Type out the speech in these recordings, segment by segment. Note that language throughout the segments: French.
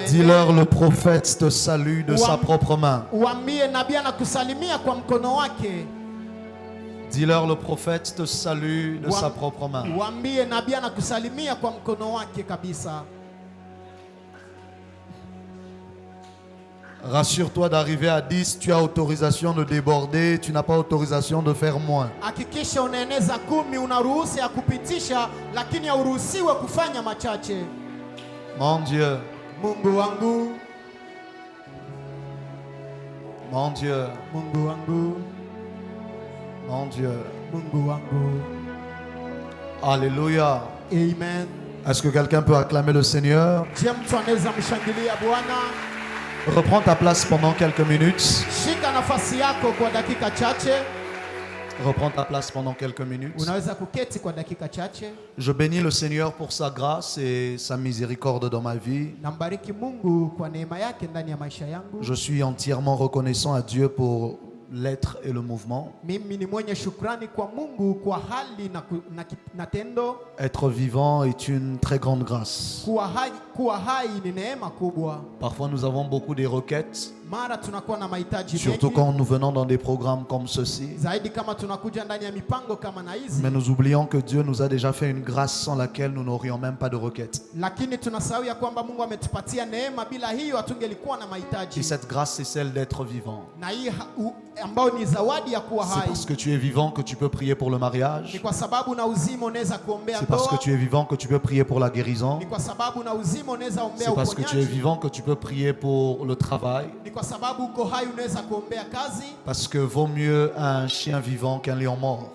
Dis-leur, le prophète te salue de sa propre main. Dis-leur, le prophète te salue de sa propre main. Rassure-toi d'arriver à 10, tu as autorisation de déborder, tu n'as pas autorisation de faire moins. Mon Dieu. Mon Dieu. Mon Dieu. Alléluia. Amen. Est-ce que quelqu'un peut acclamer le Seigneur? Reprends ta place pendant quelques minutes. Reprends ta place pendant quelques minutes. Je bénis le Seigneur pour sa grâce et sa miséricorde dans ma vie. Je suis entièrement reconnaissant à Dieu pour l'être et le mouvement. Être vivant est une très grande grâce. Parfois nous avons beaucoup de requêtes, surtout quand nous venons dans des programmes comme ceci. Mais nous oublions que Dieu nous a déjà fait une grâce sans laquelle nous n'aurions même pas de requêtes. Et cette grâce, c'est celle d'être vivant. C'est parce que tu es vivant que tu peux prier pour le mariage. C'est parce que tu es vivant que tu peux prier pour la guérison. C'est parce que tu es vivant que tu peux prier pour le travail. Parce que vaut mieux un chien vivant qu'un lion mort.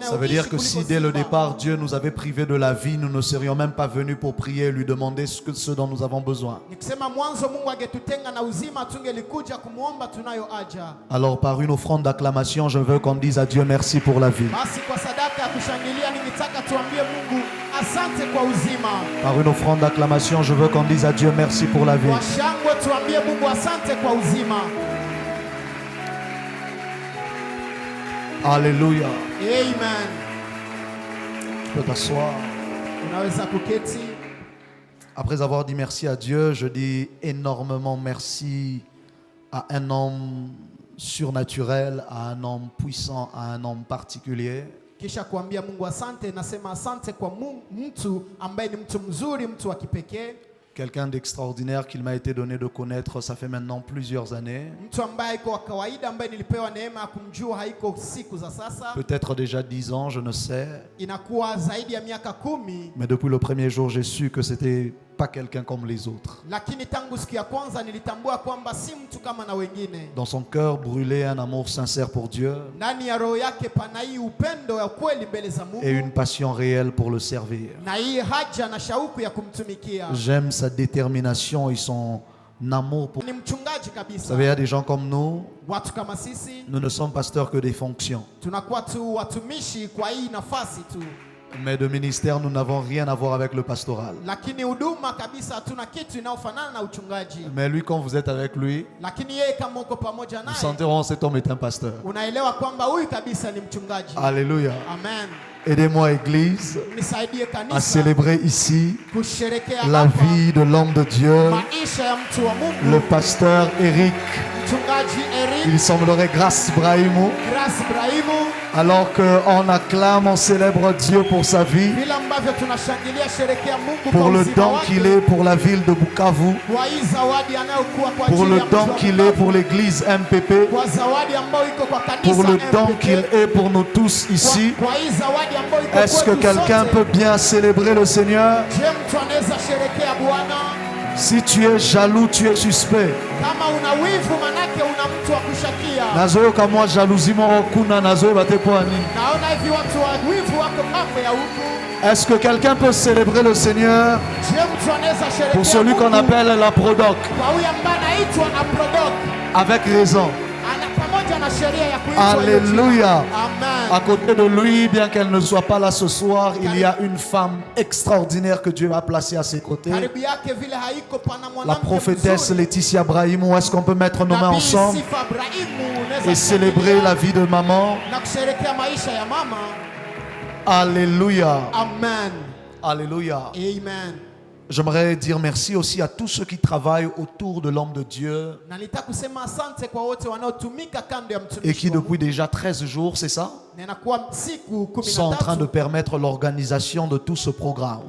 Ça veut dire que si dès le départ Dieu nous avait privés de la vie, nous ne serions même pas venus pour prier et lui demander ce dont nous avons besoin. Alors par une offrande d'acclamation, je veux qu'on dise à Dieu merci pour la vie. Par une offrande d'acclamation, je veux qu'on dise à Dieu merci pour la vie. Alléluia. Amen. Tu peux t'asseoir. Après avoir dit merci à Dieu, je dis énormément merci à un homme surnaturel, à un homme puissant, à un homme particulier. Kisha kuambia Mungu asante, nasema asante kwa mtu ambaye ni mtu mzuri, mtu wa kipekee. Quelqu'un d'extraordinaire qu'il m'a été donné de connaître, ça fait maintenant plusieurs années. Peut-être déjà 10 ans, je ne sais. Mais depuis le premier jour, j'ai su que c'était pas quelqu'un comme les autres. Dans son cœur brûlait un amour sincère pour Dieu et une passion réelle pour le servir. J'aime sa détermination et son amour pour... Vous savez, il y a des gens comme nous, nous ne sommes pasteurs que des fonctions. Mais de ministère, nous n'avons rien à voir avec le pastoral. Mais lui, quand vous êtes avec lui, vous sentirez cet homme est un pasteur. Alléluia. Amen. Aidez-moi, Église, à célébrer ici la vie de l'homme de Dieu, le pasteur Eric. Il semblerait Grâce Brahimou. Alors qu'on acclame, on célèbre Dieu pour sa vie, pour le don qu'il est pour la ville de Bukavu, pour le don qu'il est pour l'église MPP, pour le don qu'il est pour nous tous ici. Est-ce que quelqu'un peut bien célébrer le Seigneur? Si tu es jaloux, tu es suspect. Nazo kama jalousie kuna nazo batepoani. Est-ce que quelqu'un peut célébrer le Seigneur pour celui qu'on appelle la Prodoc? Avec raison. Alléluia. À côté de lui, bien qu'elle ne soit pas là ce soir, il y a une femme extraordinaire que Dieu a placée à ses côtés. La prophétesse Laetitia Brahimou. Est-ce qu'on peut mettre nos mains ensemble et célébrer la vie de maman? Alléluia. Amen. Alléluia. Amen. J'aimerais dire merci aussi à tous ceux qui travaillent autour de l'homme de Dieu et qui depuis déjà 13 jours, c'est ça, sont en train de permettre l'organisation de tout ce programme.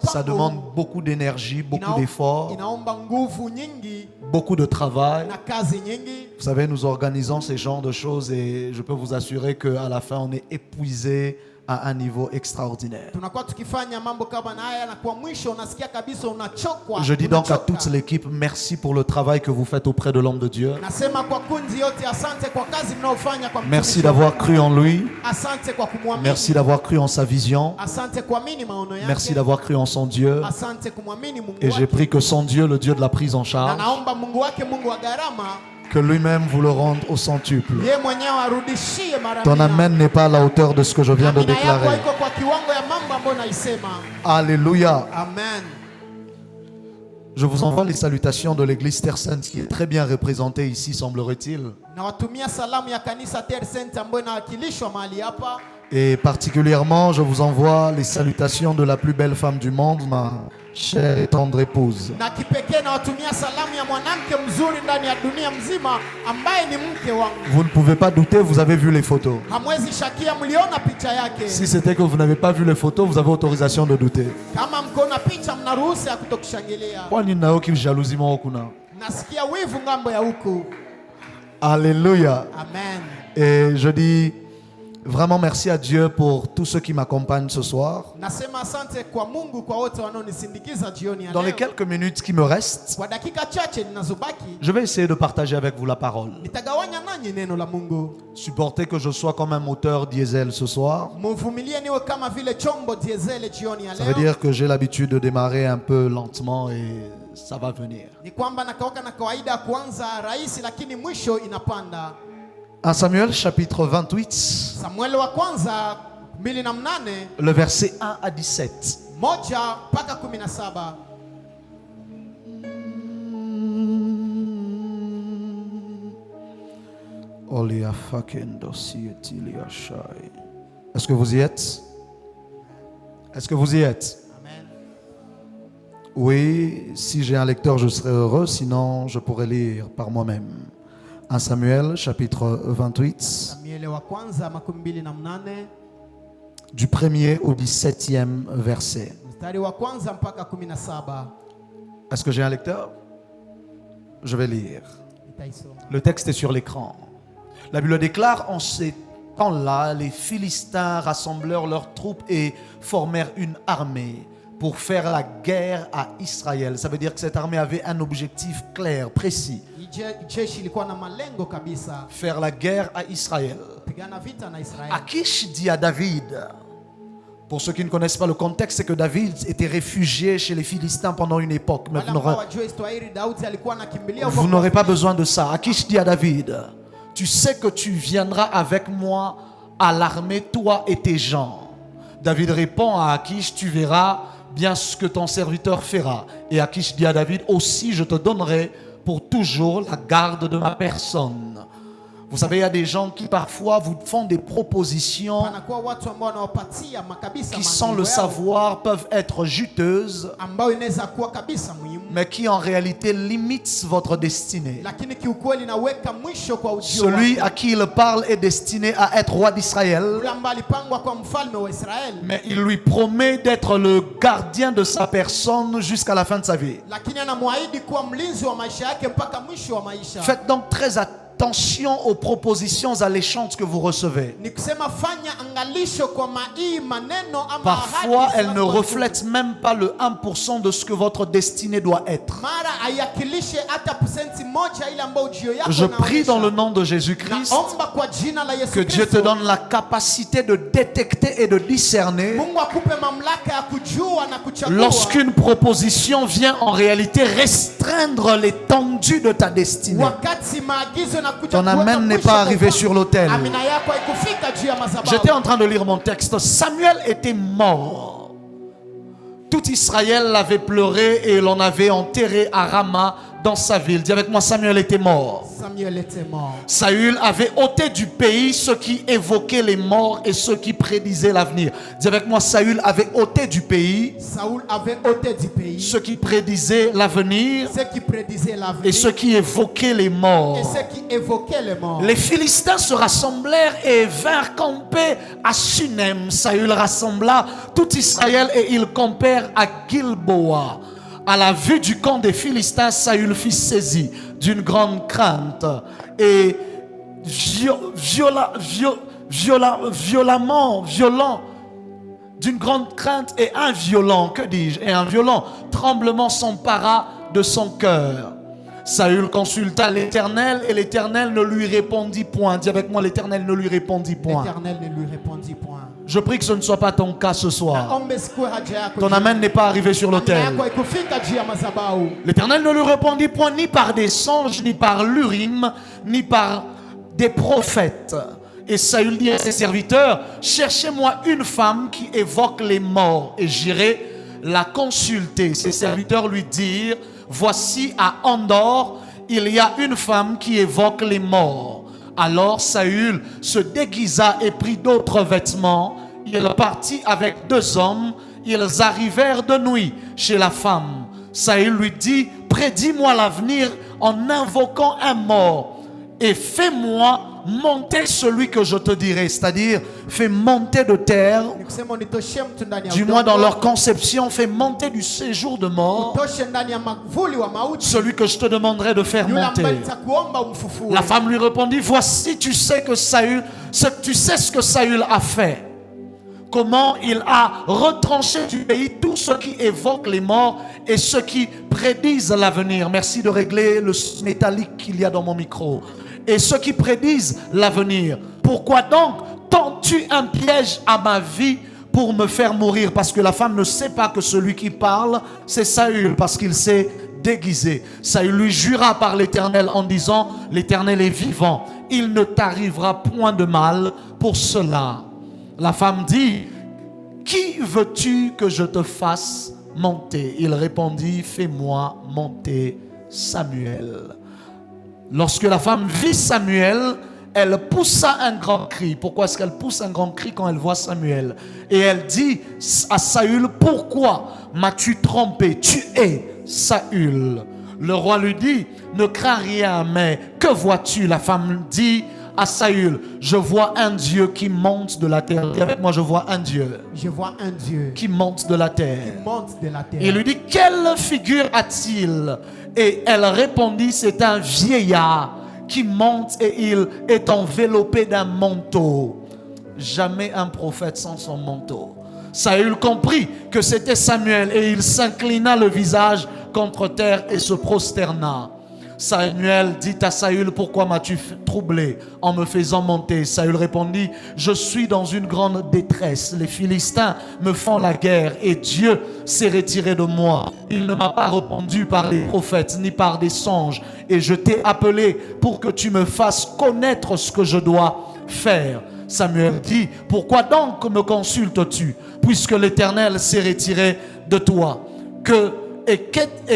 Ça demande beaucoup d'énergie, beaucoup d'efforts, beaucoup de travail. Vous savez, nous organisons ces genres de choses et je peux vous assurer qu'à la fin, on est épuisé à un niveau extraordinaire. Je dis donc à toute l'équipe, merci pour le travail que vous faites auprès de l'homme de Dieu. Merci d'avoir cru en lui. Merci d'avoir cru en sa vision. Merci d'avoir cru en son Dieu. Et j'ai pris que son Dieu, le Dieu de la prise en charge, que lui-même vous le rende au centuple. Ton amen n'est pas à la hauteur de ce que je viens de déclarer. Alléluia. Amen. Je vous envoie les salutations de l'église Terre Sainte qui est très bien représentée ici, semblerait-il. Et particulièrement, je vous envoie les salutations de la plus belle femme du monde, ma chère et tendre épouse. Vous ne pouvez pas douter, vous avez vu les photos. Si c'était que vous n'avez pas vu les photos, vous avez autorisation de douter. Alléluia. Amen. Et je dis vraiment merci à Dieu pour tous ceux qui m'accompagnent ce soir. Dans les quelques minutes qui me restent, je vais essayer de partager avec vous la parole. Supportez que je sois comme un moteur diesel ce soir. Ça veut dire que j'ai l'habitude de démarrer un peu lentement et ça va venir. 1 Samuel chapitre 28, le verset 1 à 17. Est-ce que vous y êtes? Est-ce que vous y êtes? Amen. Oui, si j'ai un lecteur, je serai heureux, sinon je pourrais lire par moi-même. 1 Samuel chapitre 28, du 1er au 17e verset. Est-ce que j'ai un lecteur? Je vais lire. Le texte est sur l'écran. La Bible déclare: en ces temps-là, les Philistins rassemblèrent leurs troupes et formèrent une armée pour faire la guerre à Israël. Ça veut dire que cette armée avait un objectif clair, précis. Faire la guerre à Israël. Akish dit à David, pour ceux qui ne connaissent pas le contexte, c'est que David était réfugié chez les Philistins pendant une époque. Mais vous n'aurez pas besoin de ça. Akish dit à David, tu sais que tu viendras avec moi à l'armée, toi et tes gens. David répond à Akish, tu verras bien ce que ton serviteur fera. Et Akish dit à David, aussi je te donnerai pour toujours la garde de ma personne. Vous savez, il y a des gens qui parfois vous font des propositions qui, sans le savoir, peuvent être juteuses, mais qui en réalité limitent votre destinée. Celui à qui il parle est destiné à être roi d'Israël, mais il lui promet d'être le gardien de sa personne jusqu'à la fin de sa vie. Faites donc très attention aux propositions alléchantes que vous recevez. Parfois, elles ne reflètent même pas le 1% de ce que votre destinée doit être. Je prie dans le nom de Jésus-Christ que Dieu te donne la capacité de détecter et de discerner lorsqu'une proposition vient en réalité restreindre l'étendue de ta destinée. Ton amen n'est pas arrivé sur l'autel. J'étais en train de lire mon texte. Samuel était mort. Tout Israël l'avait pleuré et l'on avait enterré à Rama dans sa ville. Dis avec moi, Samuel était mort. Samuel était mort. Saül avait ôté du pays ceux qui évoquaient les morts et ceux qui prédisaient l'avenir. Dis avec moi, Saül avait ôté du pays. Saül avait ôté du pays ceux qui prédisaient l'avenir et ceux qui évoquaient les morts. Les Philistins se rassemblèrent et vinrent camper à Sunem. Saül rassembla tout Israël et ils campèrent à Gilboa. À la vue du camp des Philistins, Saül fut saisi d'une grande crainte et violent, d'une grande crainte et un violent tremblement s'empara de son cœur. Saül consulta l'Éternel et l'Éternel ne lui répondit point. Dis avec moi, l'Éternel ne lui répondit point. L'Éternel ne lui répondit point. Je prie que ce ne soit pas ton cas ce soir. Ton amen n'est pas arrivé sur l'autel. L'Éternel ne lui répondit point ni par des songes, ni par l'Urim, ni par des prophètes. Et Saül dit à ses serviteurs, cherchez-moi une femme qui évoque les morts et j'irai la consulter. Ses serviteurs lui dirent, voici à Endor, il y a une femme qui évoque les morts. Alors Saül se déguisa et prit d'autres vêtements. Il partit avec 2 hommes. Ils arrivèrent de nuit chez la femme. Saül lui dit, prédis-moi l'avenir en invoquant un mort et fais-moi monter celui que je te dirai, c'est-à-dire fais monter de terre, du moins dans leur conception, fais monter du séjour de mort celui que je te demanderai de faire monter. La femme lui répondit, voici, tu sais ce que Saül a fait, comment il a retranché du pays tous ceux qui évoquent les morts et ceux qui prédisent l'avenir. Merci de régler le métallique qu'il y a dans mon micro. Et ceux qui prédisent l'avenir. Pourquoi donc tends-tu un piège à ma vie pour me faire mourir? Parce que la femme ne sait pas que celui qui parle, c'est Saül, parce qu'il s'est déguisé. Saül lui jura par l'Éternel en disant, l'Éternel est vivant, il ne t'arrivera point de mal pour cela. La femme dit, qui veux-tu que je te fasse monter? Il répondit, fais-moi monter Samuel. Lorsque la femme vit Samuel, elle poussa un grand cri. Pourquoi est-ce qu'elle pousse un grand cri quand elle voit Samuel? Et elle dit à Saül, pourquoi m'as-tu trompé? Tu es Saül. Le roi lui dit, ne crains rien, mais que vois-tu? La femme dit à Saül, je vois un Dieu qui monte de la terre. Dis avec moi, je vois un Dieu. Je vois un Dieu qui monte de la terre. Qui monte de la terre. Il lui dit, quelle figure a-t-il? Et elle répondit, c'est un vieillard qui monte et il est enveloppé d'un manteau. Jamais un prophète sans son manteau. Saül comprit que c'était Samuel et il s'inclina le visage contre terre et se prosterna. Samuel dit à Saül, pourquoi m'as-tu troublé en me faisant monter? Saül répondit, je suis dans une grande détresse. Les Philistins me font la guerre et Dieu s'est retiré de moi. Il ne m'a pas répondu par les prophètes ni par des songes. Et je t'ai appelé pour que tu me fasses connaître ce que je dois faire. Samuel dit, pourquoi donc me consultes-tu, puisque l'Éternel s'est retiré de toi? Et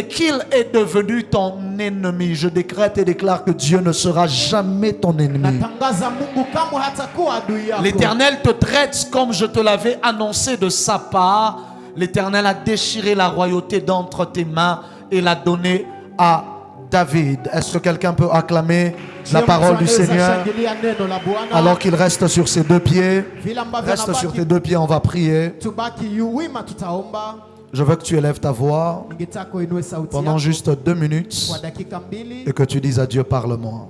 qu'il est devenu ton ennemi. Je décrète et déclare que Dieu ne sera jamais ton ennemi. L'Éternel te traite comme je te l'avais annoncé de sa part. L'Éternel a déchiré la royauté d'entre tes mains et l'a donnée à David. Est-ce que quelqu'un peut acclamer la parole du Seigneur alors qu'il reste sur ses 2 pieds? Reste sur tes 2 pieds, on va prier. Je veux que tu élèves ta voix pendant juste 2 minutes et que tu dises à Dieu, parle-moi.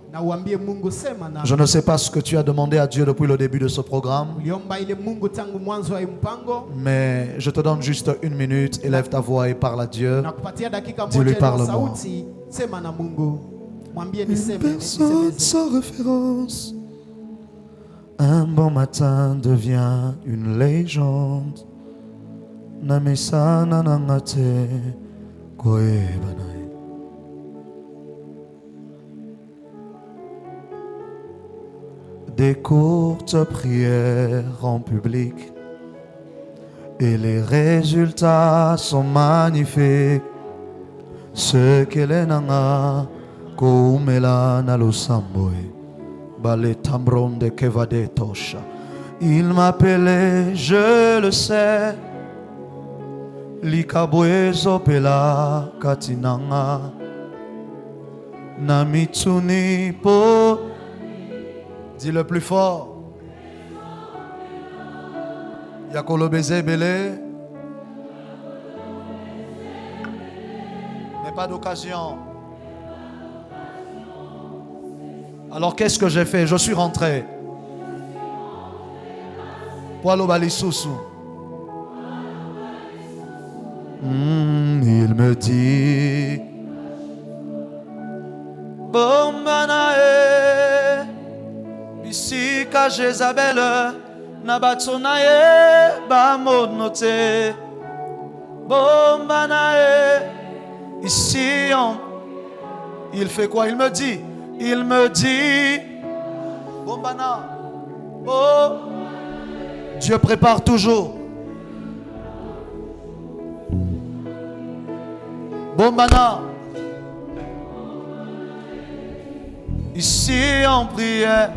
Je ne sais pas ce que tu as demandé à Dieu depuis le début de ce programme, mais je te donne juste 1 minute, élève ta voix et parle à Dieu. Dis-lui, parle-moi. Une personne sans référence, un bon matin devient une légende. Namesana nangate koebanai. Des courtes prières en public et les résultats sont magnifiques. Sekelenanga koumela na losamboe bale tambronde kevade tosha. Il m'appelait, je le sais. Likabwezo pela katinanga namitsuni po. Dis le plus fort. Yakolo baiser belé. Mais pas d'occasion. Alors qu'est-ce que j'ai fait? Je suis rentré. Poilo balisusu. Il me dit Bombanae Bisika Jézabel Nabatsonae Bamonote Bombanae. Ici il fait quoi? Il me dit Bombana. Oh, Dieu prépare toujours. Bombana. Ici en prière,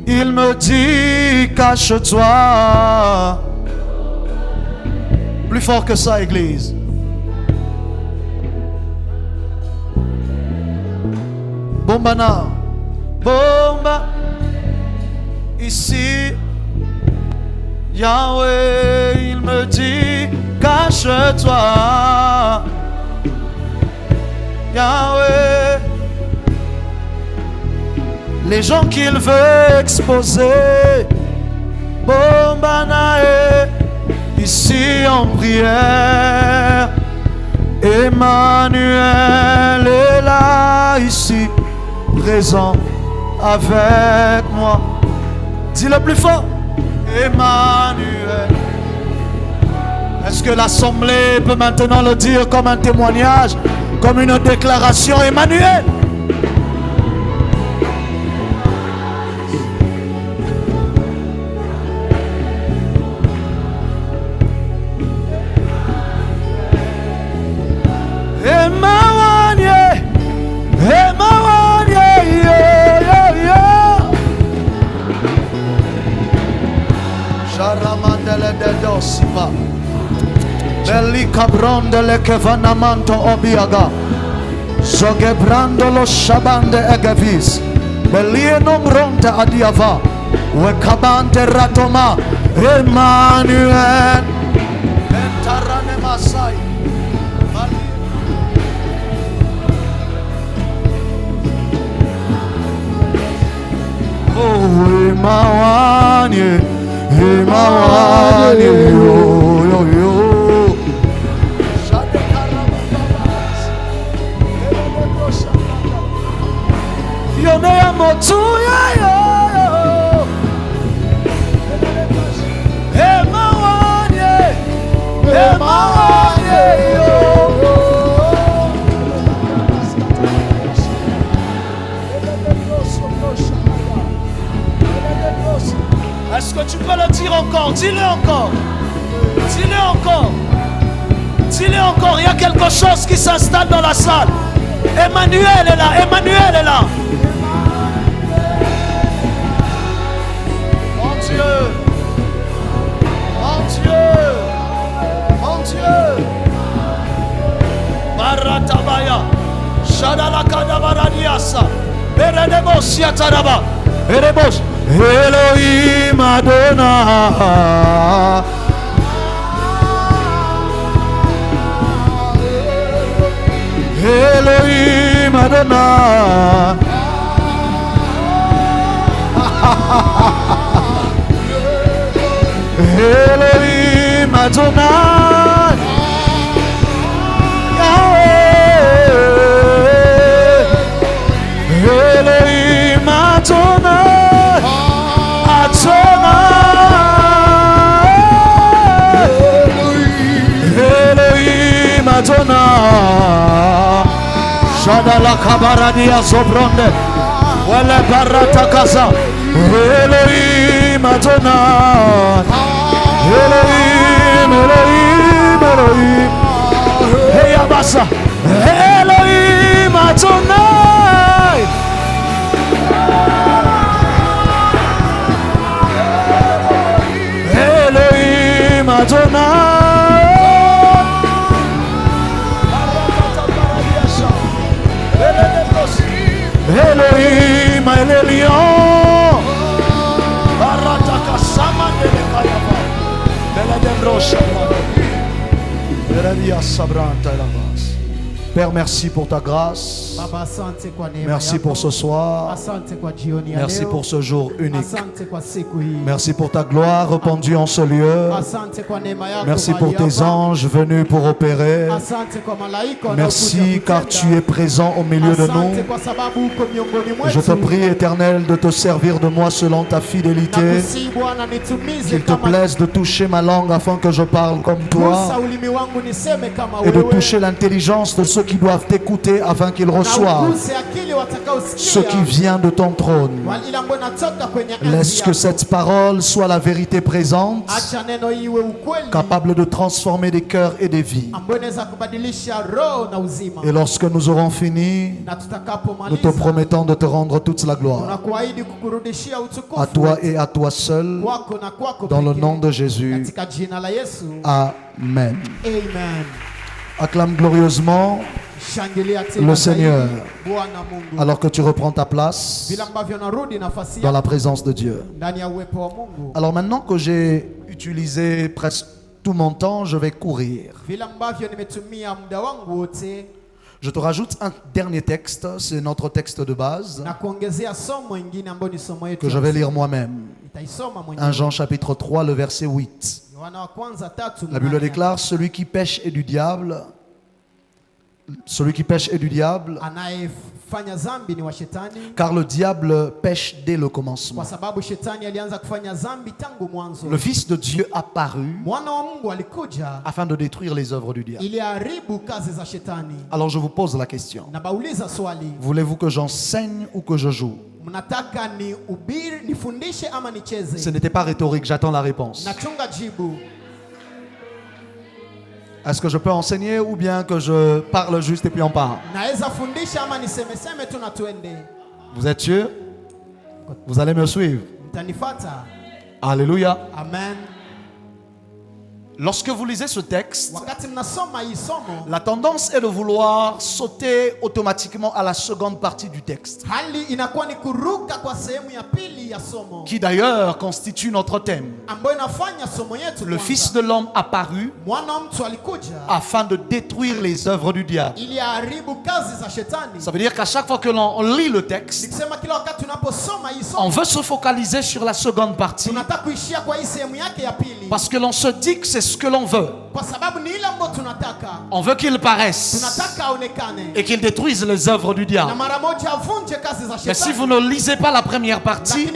il me dit cache-toi. Plus fort que ça, Église. Bombana. Bomba. Ici, Yahweh, il me dit cache-toi. Yahweh, les gens qu'il veut exposer. Bombanae, ici en prière. Emmanuel est là, ici, présent avec moi. Dis le plus fort. Emmanuel. Est-ce que l'assemblée peut maintenant le dire comme un témoignage, comme une déclaration? Emmanuel. Emmanuel. Emmanuel. Sharamandele de dosipa. Belli cabrondele che vanamanto obiaga. Sogebrando lo shabande egavis. Belli nombronte adiava. Wekabante ratoma. Emmanuel. Entarane masai. Oh, Emmanuel. Emmanuel. Yo, yo, yo. Yonea motuya yo. Emmanuel. Emmanuel yo. Est-ce que tu peux le dire encore? Dis-le encore. Dis-le encore. Dis-le encore. Il y a quelque chose qui s'installe dans la salle. Emmanuel est là. Emmanuel est là. Mon Dieu. Mon Dieu. Mon Dieu. Baratabaya. Shadalakadabaradiasa. Eredebos yataraba. Erebos. Elohim Adonai. Elohim Adonai. Elohim Adonai. Yahweh. Elohim Adonai. Elohim Adonai. Shadala kabaradia sobronde. Wale barata kaza. Elohim Adonai. Elohim, Elohim, Elohim. Hey, Père, merci pour ta grâce. Merci pour ce soir. Merci pour ce jour unique. Merci pour ta gloire répandue en ce lieu. Merci pour tes anges venus pour opérer. Merci car tu es présent au milieu de nous. Je te prie, Éternel, de te servir de moi selon ta fidélité. Qu'il te plaise de toucher ma langue afin que je parle comme toi. Et de toucher l'intelligence de ceux qui doivent t'écouter afin qu'ils reçoivent ce qui vient de ton trône. Laisse que cette parole soit la vérité présente, capable de transformer des cœurs et des vies. Et lorsque nous aurons fini, nous te promettons de te rendre toute la gloire. À toi et à toi seul, dans le nom de Jésus. Amen. Acclame glorieusement le Seigneur alors que tu reprends ta place dans la présence de Dieu. Alors maintenant que j'ai utilisé presque tout mon temps, je vais courir. Je te rajoute un dernier texte, c'est notre texte de base que je vais lire moi-même. 1 Jean chapitre 3, le verset 8. La Bible déclare: celui qui pêche est du diable. Celui qui pêche est du diable, car le diable pêche dès le commencement. Le Fils de Dieu apparut afin de détruire les œuvres du diable. Alors je vous pose la question: voulez-vous que j'enseigne ou que je joue? Ce n'était pas rhétorique, j'attends la réponse. Est-ce que je peux enseigner ou bien que je parle juste et puis on part? Vous êtes sûr? Vous allez me suivre? Alléluia. Amen. Lorsque vous lisez ce texte, la tendance est de vouloir sauter automatiquement à la seconde partie du texte, qui d'ailleurs constitue notre thème. Le Fils de l'homme apparut afin de détruire les œuvres du diable. Ça veut dire qu'à chaque fois que l'on lit le texte, on veut se focaliser sur la seconde partie, parce que l'on se dit que c'est ce que l'on veut. On veut qu'il paraisse et qu'il détruise les œuvres du diable. Mais si vous ne lisez pas la première partie,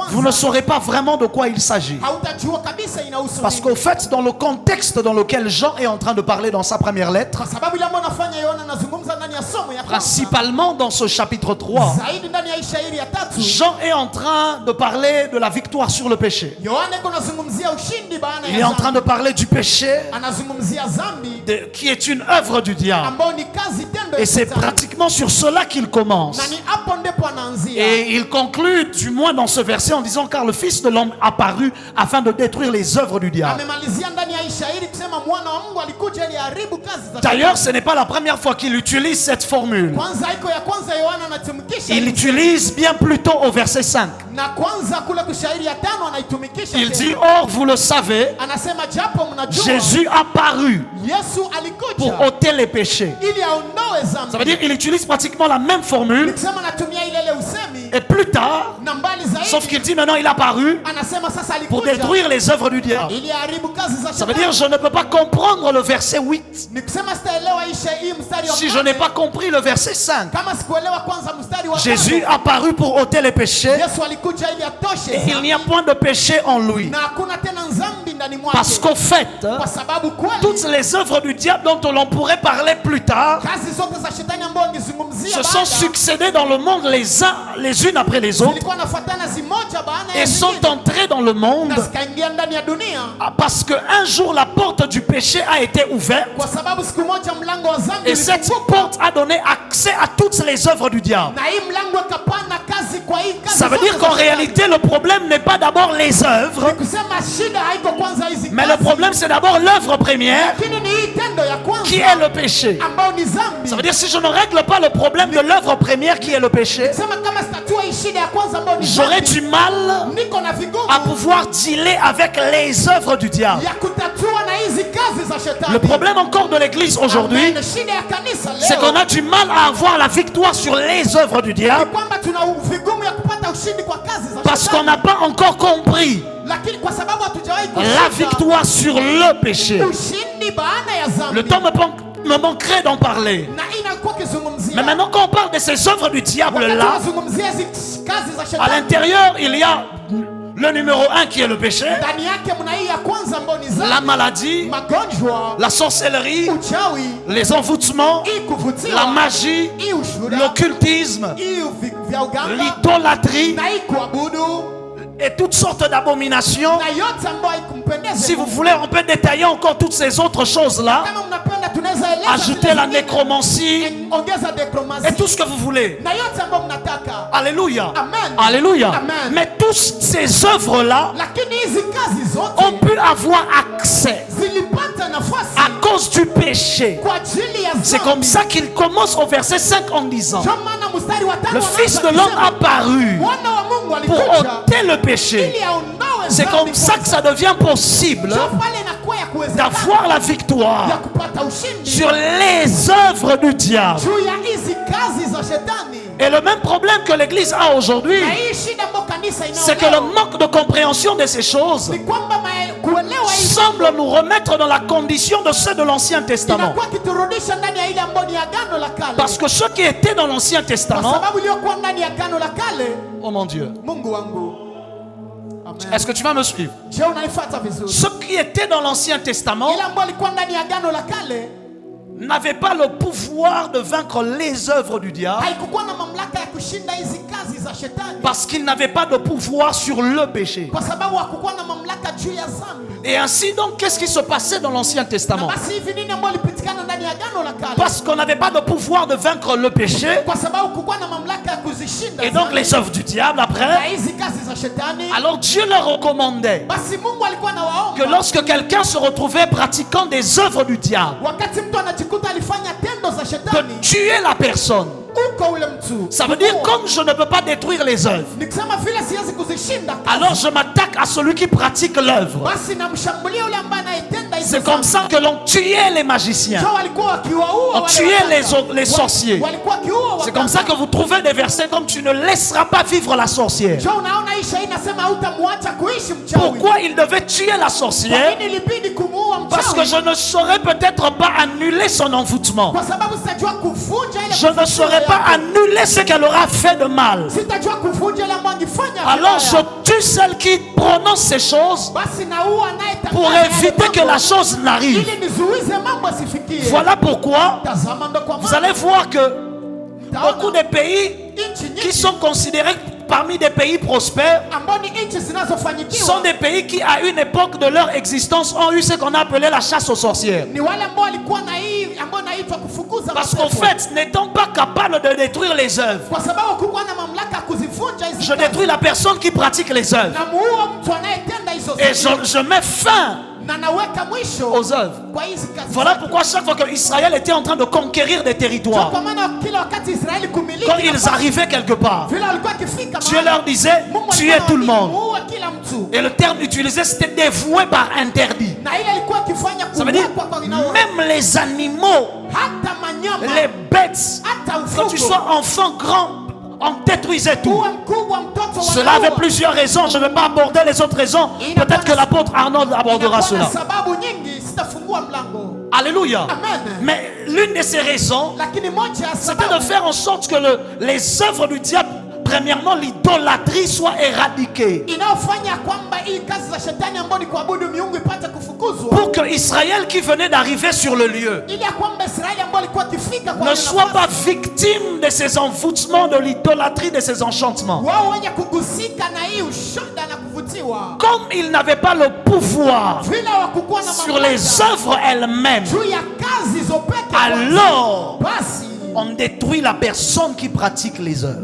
vous ne saurez pas vraiment de quoi il s'agit. Parce qu'au fait, dans le contexte dans lequel Jean est en train de parler dans sa première lettre, principalement dans ce chapitre 3, Jean est en train de parler de la victoire sur le péché. Il est en train de parler du péché qui est une œuvre du diable. Et c'est pratiquement sur cela qu'il commence. Et il conclut, du moins dans ce verset, en disant: car le Fils de l'homme apparut afin de détruire les œuvres du diable. D'ailleurs, ce n'est pas la première fois qu'il utilise cette formule. Il l'utilise bien plus tôt au verset 5. Il dit: or vous le savez, Jésus apparut pour ôter les péchés. Ça veut dire qu'il utilise pratiquement la même formule. Et plus tard, sauf qu'il dit maintenant il apparut pour détruire les œuvres du diable. Ça veut dire je ne peux pas comprendre le verset 8 si je n'ai pas compris le verset 5. Jésus apparut pour ôter les péchés et il n'y a point de péché en lui. Parce qu'au fait, toutes les œuvres du diable dont l'on pourrait parler plus tard se sont succédées dans le monde les unes après les autres et sont entrées dans le monde parce qu'un jour la porte du péché a été ouverte et cette porte a donné accès à toutes les œuvres du diable. Ça veut dire qu'en réalité le problème n'est pas d'abord les œuvres, mais le problème c'est d'abord l'œuvre première qui est le péché. Ça veut dire si je ne règle pas le problème de l'œuvre première qui est le péché, j'aurai du mal à pouvoir dealer avec les œuvres du diable. Le problème encore de l'église aujourd'hui, c'est qu'on a du mal à avoir la victoire sur les œuvres du diable parce qu'on n'a pas encore compris la victoire sur le péché. Le temps me manquerait d'en parler. Mais maintenant qu'on parle de ces œuvres du diable là, à l'intérieur il y a le numéro 1 qui est le péché, la maladie, la sorcellerie, les envoûtements, la magie, l'occultisme, l'idolâtrie et toutes sortes d'abominations. Si vous voulez, on peut détailler encore toutes ces autres choses-là. Ajouter la nécromancie et tout ce que vous voulez. Alléluia. Alléluia. Mais toutes ces œuvres-là ont pu avoir accès à cause du péché. C'est comme ça qu'il commence au verset 5 en disant: le Fils de l'homme a paru pour ôter le péché. C'est comme ça que ça devient possible d'avoir la victoire sur les œuvres du diable. Et le même problème que l'église a aujourd'hui, c'est que le manque de compréhension de ces choses semble nous remettre dans la condition de ceux de l'Ancien Testament. Parce que ceux qui étaient dans l'Ancien Testament, oh mon Dieu, est-ce que tu vas me suivre? Ceux qui étaient dans l'Ancien Testament n'avaient pas le pouvoir de vaincre les œuvres du diable parce qu'ils n'avaient pas de pouvoir sur le péché. Et ainsi donc, qu'est-ce qui se passait dans l'Ancien Testament? Parce qu'on n'avait pas de pouvoir de vaincre le péché, et donc les œuvres du diable après, alors Dieu leur recommandait que lorsque quelqu'un se retrouvait pratiquant des œuvres du diable, de tuer la personne. Ça veut dire, comme je ne peux pas détruire les œuvres, alors je m'attaque à celui qui pratique l'œuvre. C'est comme ça que l'on tuait les magiciens, on tuait les sorciers. C'est comme ça que vous trouvez des versets comme: tu ne laisseras pas vivre la sorcière. Pourquoi il devait tuer la sorcière? Parce que je ne saurais peut-être pas annuler son envoûtement. Je ne saurais pas annuler ce qu'elle aura fait de mal. Alors je tue celle qui prononce ces choses pour éviter que la chose n'arrive. Voilà pourquoi vous allez voir que beaucoup de pays qui sont considérés parmi des pays prospères sont des pays qui à une époque de leur existence ont eu ce qu'on a appelé la chasse aux sorcières. Parce qu'en fait, n'étant pas capable de détruire les œuvres, je détruis la personne qui pratique les œuvres et je mets fin aux œuvres. Voilà pourquoi chaque fois que Israël était en train de conquérir des territoires, quand ils arrivaient quelque part, Dieu leur disait: tuez tout le monde. Et le terme utilisé, c'était dévoué par interdit. Ça veut dire même les animaux, les bêtes, que tu sois enfant, grand, on détruisait tout. Cela avait plusieurs raisons. Je ne vais pas aborder les autres raisons. Peut-être que l'apôtre Arnold abordera cela. Alléluia. Amen. Mais l'une de ces raisons, c'était de faire en sorte que les œuvres du diable, premièrement, l'idolâtrie soit éradiquée. Pour que Israël qui venait d'arriver sur le lieu ne soit pas victime de ces envoûtements, de l'idolâtrie, de ces enchantements. Comme il n'avait pas le pouvoir sur les œuvres elles-mêmes, alors on détruit la personne qui pratique les œuvres.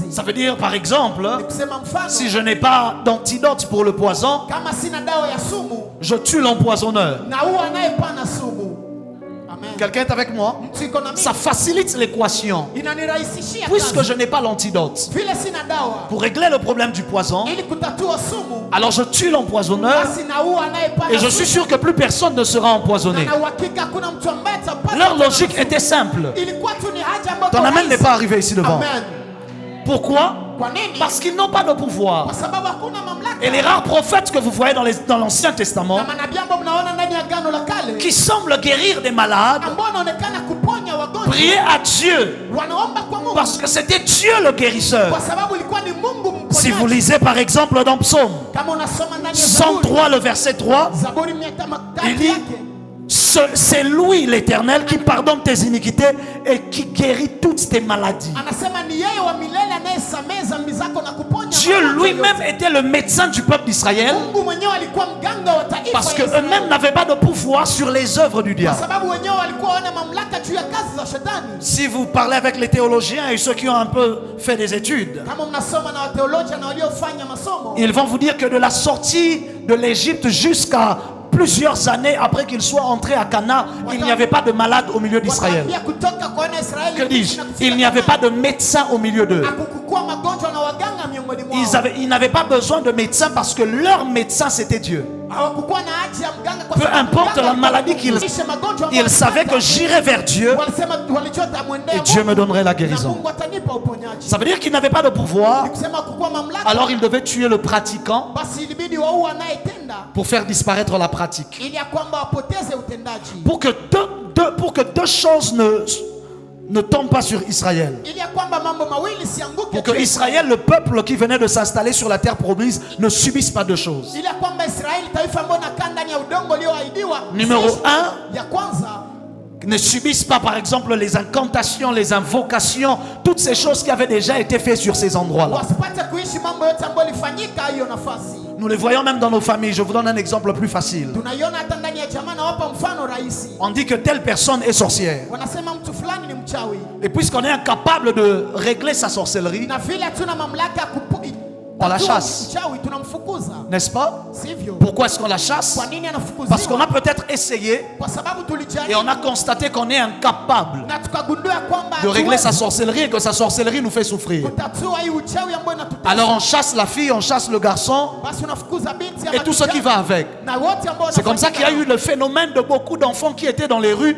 Ça veut dire, par exemple, si je n'ai pas d'antidote pour le poison, je tue l'empoisonneur. Quelqu'un est avec moi? Ça facilite l'équation. Puisque je n'ai pas l'antidote pour régler le problème du poison, alors je tue l'empoisonneur et je suis sûr que plus personne ne sera empoisonné. Leur logique était simple. Ton amen n'est pas arrivé ici devant. Pourquoi? Parce qu'ils n'ont pas de pouvoir. Et les rares prophètes que vous voyez dans l'Ancien Testament, qui semblent guérir des malades, prier à Dieu, parce que c'était Dieu le guérisseur. Si vous lisez par exemple dans Psaume 103, le verset 3, il dit: c'est lui l'Éternel qui pardonne tes iniquités et qui guérit toutes tes maladies. Dieu lui-même était le médecin du peuple d'Israël, parce qu'eux-mêmes n'avaient pas de pouvoir sur les œuvres du diable. Si vous parlez avec les théologiens et ceux qui ont un peu fait des études, ils vont vous dire que de la sortie de l'Égypte jusqu'à plusieurs années après qu'ils soient entrés à Cana, il n'y avait pas de malade au milieu d'Israël. Que dis-je? Il n'y avait pas de médecin au milieu d'eux. Ils n'avaient pas besoin de médecin parce que leur médecin c'était Dieu. Peu importe la maladie ils savaient que j'irais vers Dieu et Dieu me donnerait la guérison. Ça veut dire qu'ils n'avaient pas de pouvoir, alors ils devaient tuer le pratiquant pour faire disparaître la pratique. Pour que deux choses ne tombent pas sur Israël. Pour que Israël, le peuple qui venait de s'installer sur la terre promise, ne subisse pas deux choses. Numéro 1, ne subissent pas par exemple les incantations, les invocations, toutes ces choses qui avaient déjà été faites sur ces endroits-là. Nous les voyons même dans nos familles. Je vous donne un exemple plus facile. On dit que telle personne est sorcière. Et puisqu'on est incapable de régler sa sorcellerie, on la chasse. N'est-ce pas? Pourquoi est-ce qu'on la chasse? Parce qu'on a peut-être essayé et on a constaté qu'on est incapable de régler sa sorcellerie et que sa sorcellerie nous fait souffrir. Alors on chasse la fille, on chasse le garçon et tout ce qui va avec. C'est comme ça qu'il y a eu le phénomène de beaucoup d'enfants qui étaient dans les rues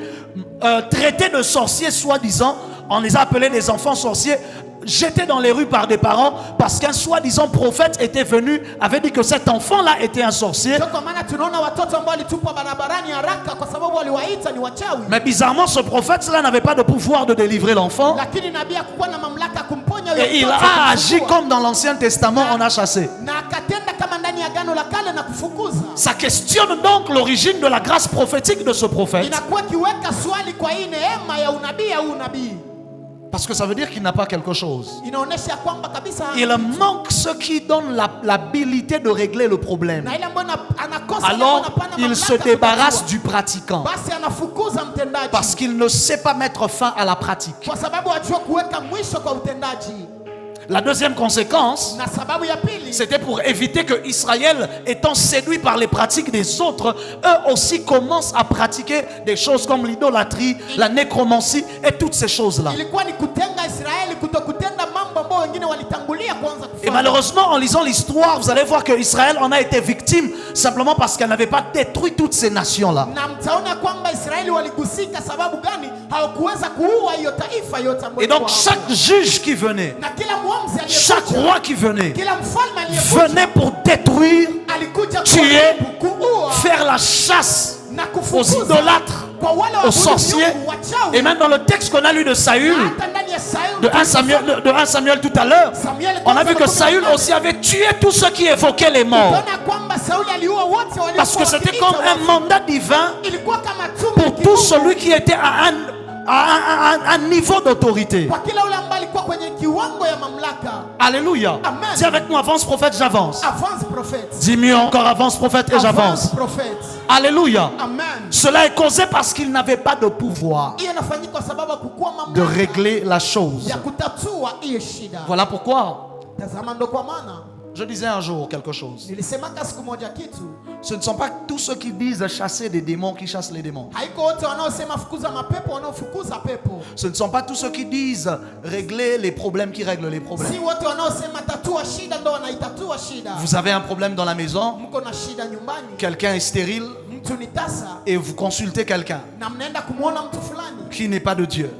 traités de sorciers soi-disant. On les a appelés des enfants sorciers, jetés dans les rues par des parents parce qu'un soi-disant prophète était venu, avait dit que cet enfant-là était un sorcier. Mais bizarrement, ce prophète-là n'avait pas de pouvoir de délivrer l'enfant. Et il a agi comme dans l'Ancien Testament, on a chassé. Ça questionne donc l'origine de la grâce prophétique de ce prophète. Parce que ça veut dire qu'il n'a pas quelque chose. Il manque ce qui donne l'habilité de régler le problème. Alors, il se débarrasse du pratiquant. Parce qu'il ne sait pas mettre fin à la pratique. La deuxième conséquence, c'était pour éviter que Israël, étant séduit par les pratiques des autres, eux aussi commencent à pratiquer des choses comme l'idolâtrie, la nécromancie et toutes ces choses-là. Et malheureusement, en lisant l'histoire, vous allez voir que Israël en a été victime simplement parce qu'elle n'avait pas détruit toutes ces nations-là. Et donc chaque juge qui venait, chaque roi qui venait pour détruire, tuer, faire la chasse aux idolâtres, aux sorciers. Et même dans le texte qu'on a lu de Saül, de 1 Samuel tout à l'heure, on a vu que Saül aussi avait tué tous ceux qui évoquaient les morts. Parce que c'était comme un mandat divin pour tout celui qui était à un niveau d'autorité. Alléluia. Dis avec nous, avance prophète, j'avance. Dis mieux encore, avance prophète et j'avance. Alléluia. Amen. Cela est causé parce qu'il n'avait pas de pouvoir de régler la chose. Voilà pourquoi Je disais un jour quelque chose. Ce ne sont pas tous ceux qui disent chasser des démons qui chassent les démons. Ce ne sont pas tous ceux qui disent régler les problèmes qui règlent les problèmes. Vous avez un problème dans la maison, quelqu'un est stérile et vous consultez quelqu'un qui n'est pas de Dieu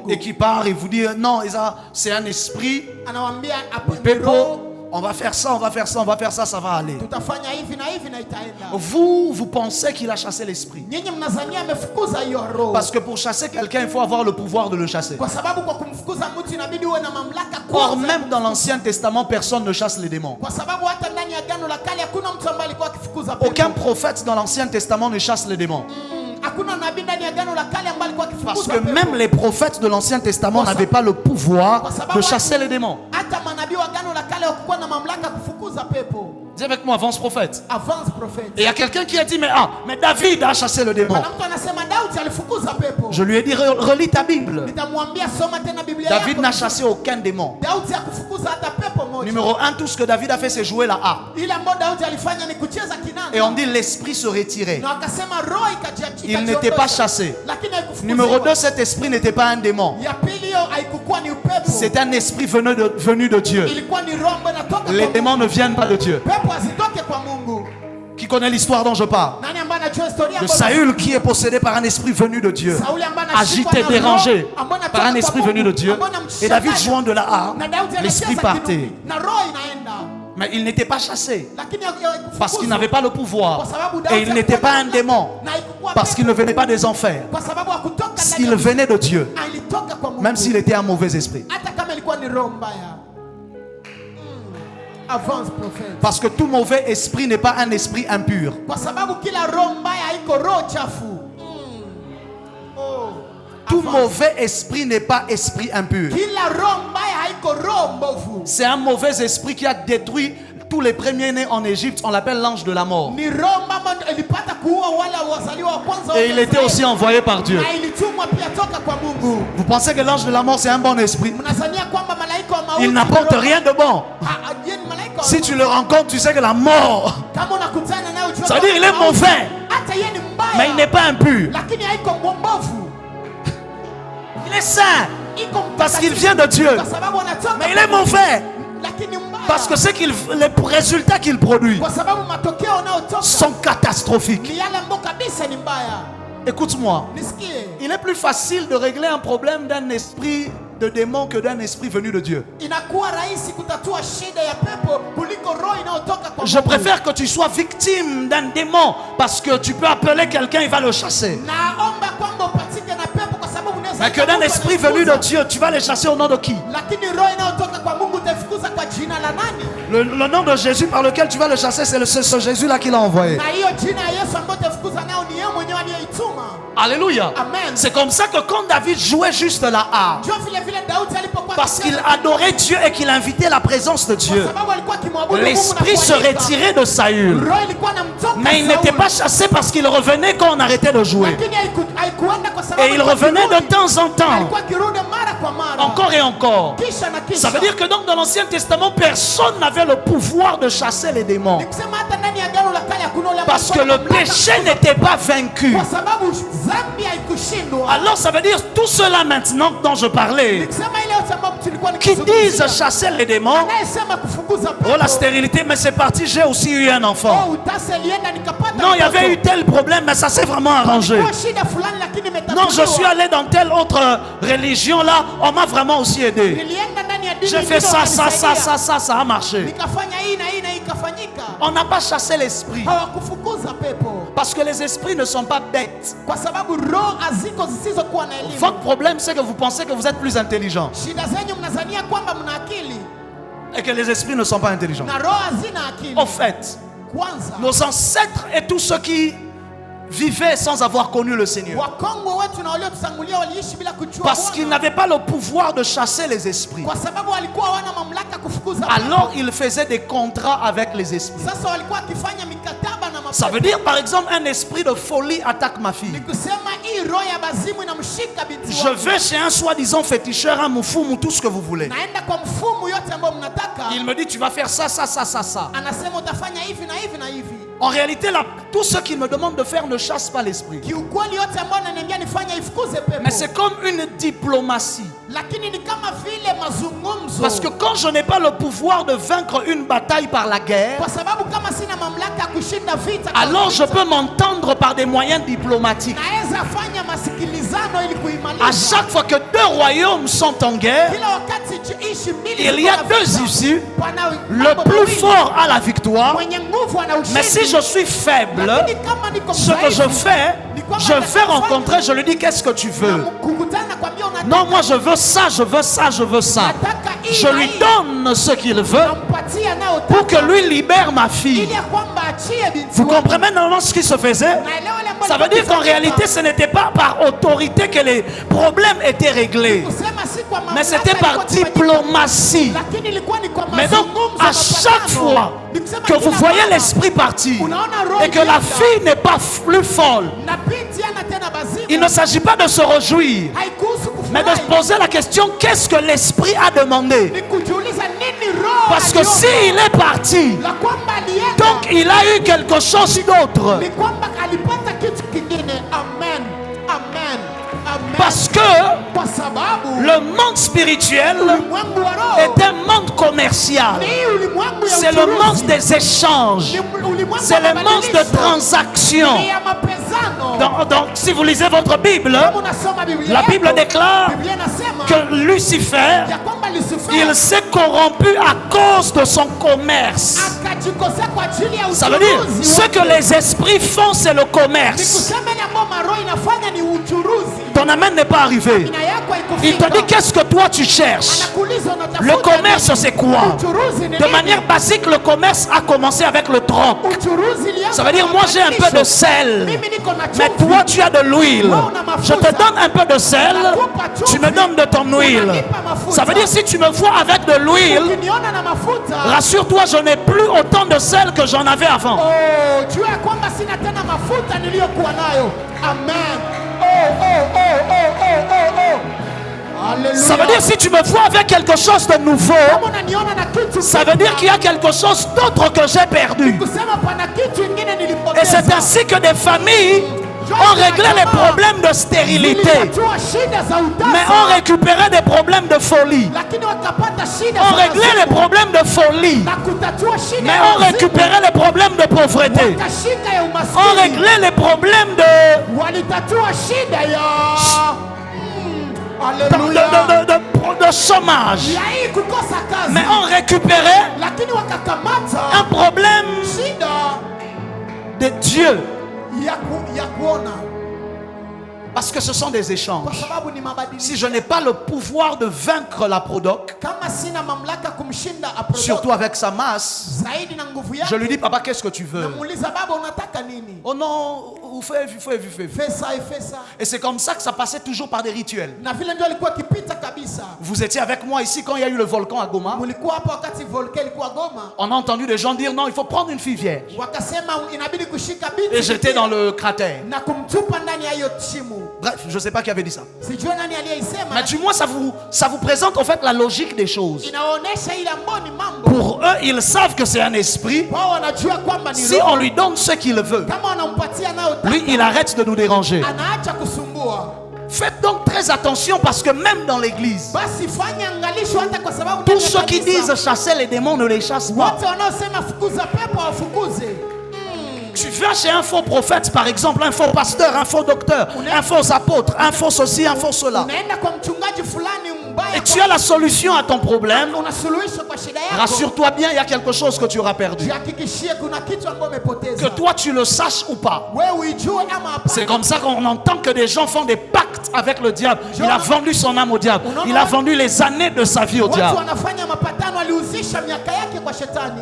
et qui part et vous dit non, c'est un esprit. On va faire ça, on va faire ça, on va faire ça, ça va aller. Vous pensez qu'il a chassé l'esprit. Parce que pour chasser quelqu'un, il faut avoir le pouvoir de le chasser. Or, même dans l'Ancien Testament, personne ne chasse les démons. Aucun prophète dans l'Ancien Testament ne chasse les démons. Parce que même les prophètes de l'Ancien Testament n'avaient pas le pouvoir de chasser les démons. Dis avec moi, avance prophète. Et il y a quelqu'un qui a dit, mais David a chassé le démon. Je lui ai dit, relis ta Bible. David n'a chassé aucun démon. Numéro 1, tout ce que David a fait, c'est jouer la harpe. Et on dit l'esprit se retirait. Il n'était pas chassé. Numéro 2, cet esprit n'était pas un démon. C'est un esprit venu de Dieu. Les démons ne viennent pas de Dieu. Qui connaît l'histoire dont je parle? De Saül qui est possédé par un esprit venu de Dieu, agité, dérangé par un esprit venu de Dieu. Et David jouant de la harpe, l'esprit partait. Mais il n'était pas chassé parce qu'il n'avait pas le pouvoir. Et il n'était pas un démon parce qu'il ne venait pas des enfers. Il venait de Dieu, même s'il était un mauvais esprit. Parce que tout mauvais esprit n'est pas un esprit impur. Tout mauvais esprit n'est pas esprit impur. C'est un mauvais esprit qui a détruit tous les premiers-nés en Égypte. On l'appelle l'ange de la mort. Et il était aussi envoyé par Dieu. Vous pensez que l'ange de la mort c'est un bon esprit? Il n'apporte rien de bon. Si tu le rencontres, tu sais que la mort, ça veut dire qu'il est mauvais, mais il n'est pas impur. Il est saint parce qu'il vient de Dieu, mais il est mauvais parce que les résultats qu'il produit sont catastrophiques. Écoute-moi, il est plus facile de régler un problème d'un esprit de démon que d'un esprit venu de Dieu. Je préfère que tu sois victime d'un démon parce que tu peux appeler quelqu'un, il va le chasser. Mais que d'un esprit venu de Dieu, tu vas les chasser au nom de qui? Le nom de Jésus par lequel tu vas le chasser, c'est ce Jésus-là qui l'a envoyé. Alléluia. C'est comme ça que quand David jouait juste la harpe, parce qu'il adorait Dieu et qu'il invitait la présence de Dieu, l'esprit se retirait de Saül. Mais il n'était pas chassé parce qu'il revenait quand on arrêtait de jouer. Et il revenait de temps en temps, encore et encore. Ça veut dire que donc dans l'Ancien Testament, personne n'avait le pouvoir de chasser les démons, parce que le péché n'était pas vaincu. Alors ça veut dire tout cela maintenant dont je parlais, qui disent chasser les démons, oh la stérilité, mais c'est parti, j'ai aussi eu un enfant. Non, il y avait eu tel problème, mais ça s'est vraiment arrangé. Non, je suis allé dans telle autre religion là, on m'a vraiment aussi aidé. J'ai fait ça, ça a marché. On n'a pas chassé l'esprit, parce que les esprits ne sont pas bêtes. Votre problème, c'est que vous pensez que vous êtes plus intelligent et que les esprits ne sont pas intelligents. En fait, nos ancêtres et tous ceux qui vivaient sans avoir connu le Seigneur, parce qu'ils n'avaient pas le pouvoir de chasser les esprits, alors ils faisaient des contrats avec les esprits. Ça veut dire par exemple un esprit de folie attaque ma fille. Je vais chez un soi-disant féticheur, un moufoumou, tout ce que vous voulez. Il me dit, tu vas faire ça, ça, ça, ça, ça. En réalité, là, tout ce qu'il me demande de faire ne chasse pas l'esprit. Mais c'est comme une diplomatie. Parce que quand je n'ai pas le pouvoir de vaincre une bataille par la guerre, alors je peux m'entendre par des moyens diplomatiques. À chaque fois que deux royaumes sont en guerre, il y a deux issues. Le plus fort a la victoire. Mais si je suis faible, ce que je fais rencontrer, je lui dis, qu'est-ce que tu veux? Non, moi je veux ça, je veux ça, je veux ça. Je lui donne ce qu'il veut pour que lui libère ma fille. Vous comprenez maintenant ce qui se faisait? Ça veut dire qu'en réalité, ce n'était pas par autorité que les problèmes étaient réglés, mais c'était par diplomatie. Mais donc, à chaque fois que vous voyez l'esprit partir et que la fille n'est pas plus folle, il ne s'agit pas de se réjouir, mais de se poser la question, qu'est-ce que l'esprit a demandé? Parce que s'il est parti, donc il a eu quelque chose d'autre. Parce que le monde spirituel est un monde commercial. C'est le monde des échanges. C'est le monde de transactions. Donc, si vous lisez votre Bible, la Bible déclare que Lucifer, il s'est corrompu à cause de son commerce. Ça veut dire, ce que les esprits font, c'est le commerce. Ton amen n'est pas arrivé. Il te dit, qu'est-ce que toi tu cherches? Le commerce, c'est quoi? De manière basique, le commerce a commencé avec le troc. Ça veut dire, moi j'ai un peu de sel, mais toi tu as de l'huile. Je te donne un peu de sel, tu me donnes de ton huile. Ça veut dire, si tu me vois avec de l'huile, rassure-toi, je n'ai plus autant de sel que j'en avais avant. Ça veut dire, si tu me vois avec quelque chose de nouveau, ça veut dire qu'il y a quelque chose d'autre que j'ai perdu. Et c'est ainsi que des familles ont réglé les problèmes de stérilité, mais ont récupéré des problèmes de folie. Ont réglé les problèmes de folie, mais ont récupéré les problèmes de pauvreté. Ont réglé les problèmes de chômage, mais ont récupéré un problème de Dieu. Parce que ce sont des échanges. Si je n'ai pas le pouvoir de vaincre la Prodoc, surtout avec sa masse, je lui dis, papa, qu'est-ce que tu veux? Oh non, fais ça et fais ça. Et c'est comme ça que ça passait toujours par des rituels. Vous étiez avec moi ici quand il y a eu le volcan à Goma. On a entendu des gens dire, non, il faut prendre une fille vierge. Et j'étais dans le cratère. Bref, je ne sais pas qui avait dit ça. Mais du moins, ça vous présente en fait la logique des choses. Pour eux, ils savent que c'est un esprit. Si on lui donne ce qu'il veut, lui, il arrête de nous déranger. Faites donc très attention, parce que même dans l'église, tous ceux qui disent chasser les démons ne les chassent pas. Tu viens chez un faux prophète, par exemple, un faux pasteur, un faux docteur, un faux apôtre, un faux ceci, un faux cela, et tu as la solution à ton problème. Rassure-toi bien, il y a quelque chose que tu auras perdu. Que toi tu le saches ou pas. C'est comme ça qu'on entend que des gens font des pactes avec le diable. Il a vendu son âme au diable. Il a vendu les années de sa vie au diable.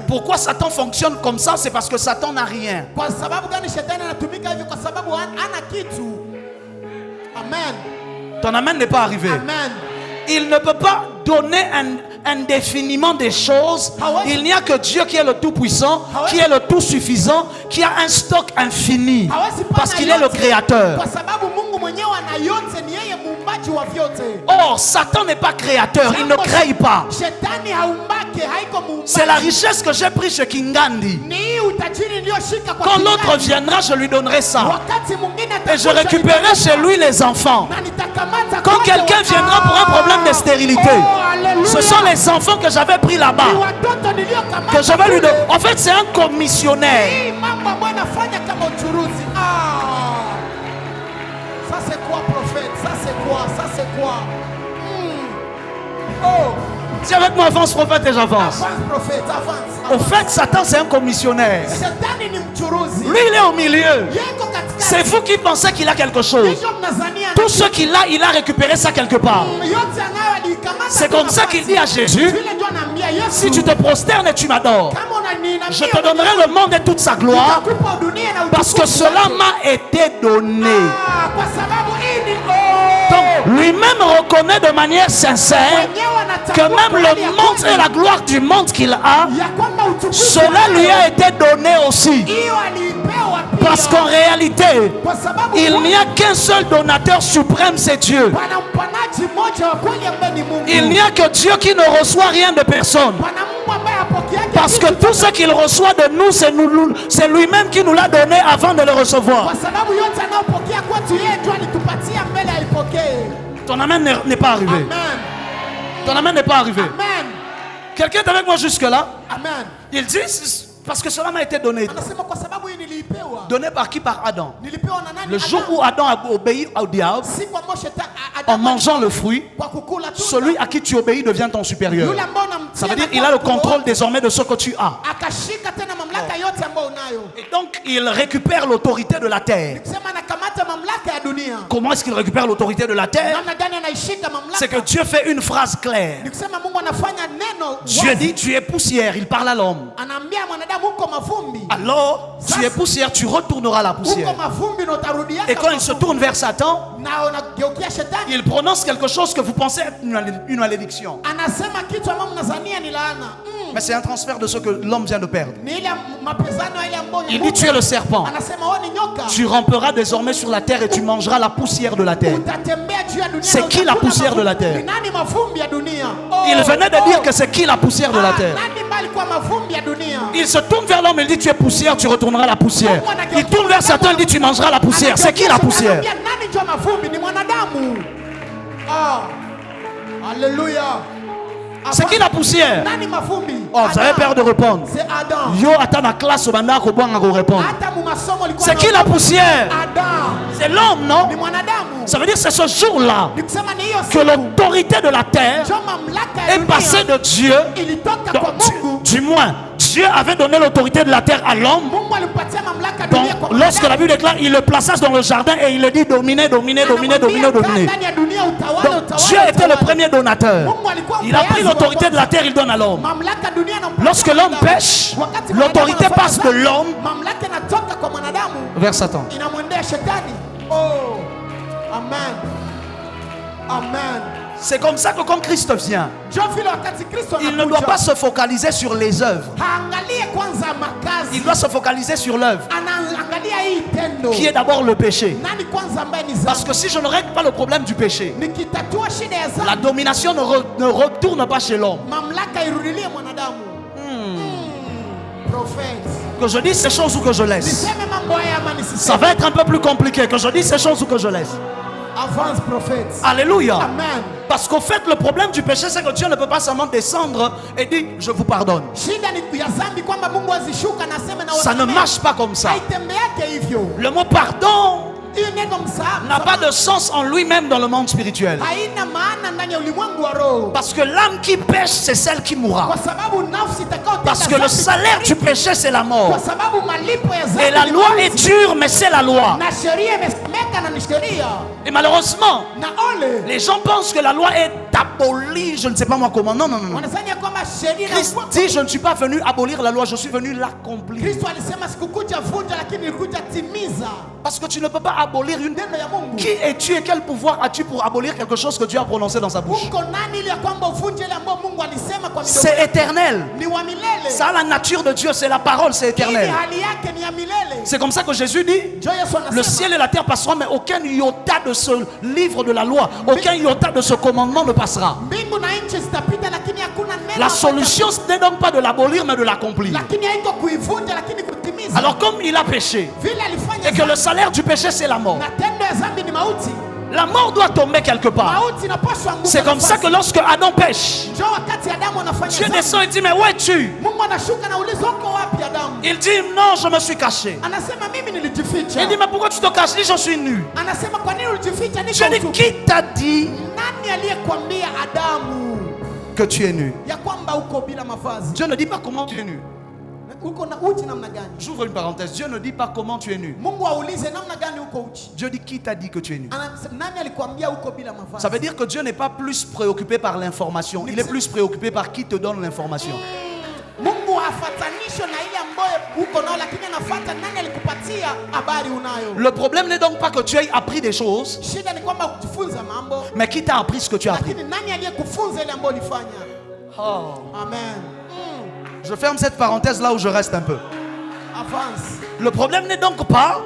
Pourquoi Satan fonctionne comme ça? C'est parce que Satan n'a rien. Amen. Ton amen n'est pas arrivé. Amen. Il ne peut pas donner indéfiniment des choses. Il n'y a que Dieu qui est le tout-puissant, qui est le tout-suffisant, qui a un stock infini, parce qu'il est le créateur. Or, Satan n'est pas créateur, il ne crée pas. C'est la richesse que j'ai pris chez Kingandi. Quand l'autre viendra, je lui donnerai ça. Et je récupérerai chez lui les enfants. Quand quelqu'un viendra pour un problème de stérilité, ce sont les enfants que j'avais pris là-bas que je vais lui donner. En fait, c'est un commissionnaire. Ça c'est quoi, prophète? Ça c'est quoi? Ça c'est quoi? Oh! Si avec moi avance, prophète, et j'avance. Avance, prophète, avance. Au fait, Satan c'est un commissionnaire. Lui il est au milieu. C'est vous qui pensez qu'il a quelque chose. Tout ce qu'il a, il a récupéré ça quelque part. C'est comme ça qu'il dit à Jésus: si tu te prosternes et tu m'adores, je te donnerai le monde et toute sa gloire, parce que cela m'a été donné. Donc lui-même reconnaît de manière sincère que même le monde et la gloire du monde qu'il a, cela lui a été donné aussi. Parce qu'en réalité, il n'y a qu'un seul donateur suprême, c'est Dieu. Il n'y a que Dieu qui ne reçoit rien de personne. Parce que tout ce qu'il reçoit de nous, c'est lui-même qui nous l'a donné avant de le recevoir. Ton amen n'est pas arrivé. Ton amen n'est pas arrivé. Quelqu'un est avec moi jusque-là? Il dit, parce que cela m'a été donné. Donné par qui? Par Adam. Le jour où Adam a obéi au diable, en mangeant le fruit, celui à qui tu obéis devient ton supérieur. Ça veut dire qu'il a le contrôle désormais de ce que tu as. Et donc il récupère l'autorité de la terre. Comment est-ce qu'il récupère l'autorité de la terre? C'est que Dieu fait une phrase claire. Dieu dit: tu es poussière. Il parle à l'homme. Alors tu es poussière, tu retourneras la poussière. Et quand il se tourne vers Satan, il prononce quelque chose que vous pensez être une malédiction. Mais c'est un transfert de ce que l'homme vient de perdre. Il dit: tu es le serpent. Tu ramperas désormais sur la terre et tu mangeras la poussière de la terre. C'est qui la poussière de la terre? Il venait de dire que c'est qui la poussière de la terre. Il se tourne vers l'homme et il dit: tu es poussière, tu retourneras la poussière. Il tourne vers Satan, il dit: tu mangeras la poussière. C'est qui la poussière? Alléluia. C'est qui la poussière? Oh, vous avez peur de répondre. C'est Adam. Yo, attends la classe au banda ko bonga ko répondre. C'est qui la poussière? C'est l'homme, non? Ça veut dire que c'est ce jour-là que l'autorité de la terre est passée de Dieu. Du moins, Dieu avait donné l'autorité de la terre à l'homme. Donc, lorsque la Bible déclare, il le plaça dans le jardin et il le dit: dominer, dominer, dominer, dominer, dominer. Donc, Dieu était le premier donateur. Il a pris l'autorité de la terre, il donne à l'homme. Lorsque l'homme pêche, l'autorité passe de l'homme vers Satan. Oh, amen. Amen. C'est comme ça que quand Christ vient, il ne doit pas se focaliser sur les œuvres. Il doit se focaliser sur l'œuvre, qui est d'abord le péché. Parce que si je ne règle pas le problème du péché, la domination ne retourne pas chez l'homme. Que je dise ces choses ou que je laisse? Ça va être un peu plus compliqué. Que je dise ces choses ou que je laisse? Avance, prophète. Alléluia. Amen. Parce qu'au fait, le problème du péché, c'est que Dieu ne peut pas seulement descendre et dire: je vous pardonne. Ça ne marche pas comme ça. Le mot pardon n'a pas de sens en lui-même dans le monde spirituel. Parce que l'âme qui pêche, c'est celle qui mourra. Parce que le salaire du péché, c'est la mort. Et la loi est dure, mais c'est la loi. Et malheureusement, les gens pensent que la loi est abolie, je ne sais pas moi comment. Non, non, non. Christ dit: je ne suis pas venu abolir la loi, je suis venu l'accomplir. Parce que tu ne peux pas abolir une... Qui es-tu et quel pouvoir as-tu pour abolir quelque chose que Dieu a prononcé dans sa bouche? C'est éternel. Ça a la nature de Dieu, c'est la parole, c'est éternel. C'est comme ça que Jésus dit: le ciel et la terre passeront, mais aucun iota de de ce livre de la loi, aucun iota de ce commandement ne passera. La solution, ce n'est donc pas de l'abolir, mais de l'accomplir. Alors comme il a péché, et que le salaire du péché, c'est la mort, la mort doit tomber quelque part. C'est comme ça que lorsque Adam pêche, Dieu descend et dit, mais où es-tu? Il dit, non, je me suis caché. Il dit, mais pourquoi tu te caches? Il dit, je suis nu. Dieu dit, qui t'a dit que tu es nu? Dieu ne dit pas comment tu es nu. J'ouvre une parenthèse. Dieu ne dit pas comment tu es nu. Dieu dit qui t'a dit que tu es nu. Ça veut dire que Dieu n'est pas plus préoccupé par l'information. Il est plus préoccupé par qui te donne l'information. Le problème n'est donc pas que tu aies appris des choses, mais qui t'a appris ce que tu as appris. Oh. Amen. Je ferme cette parenthèse là où je reste un peu. Le problème n'est donc pas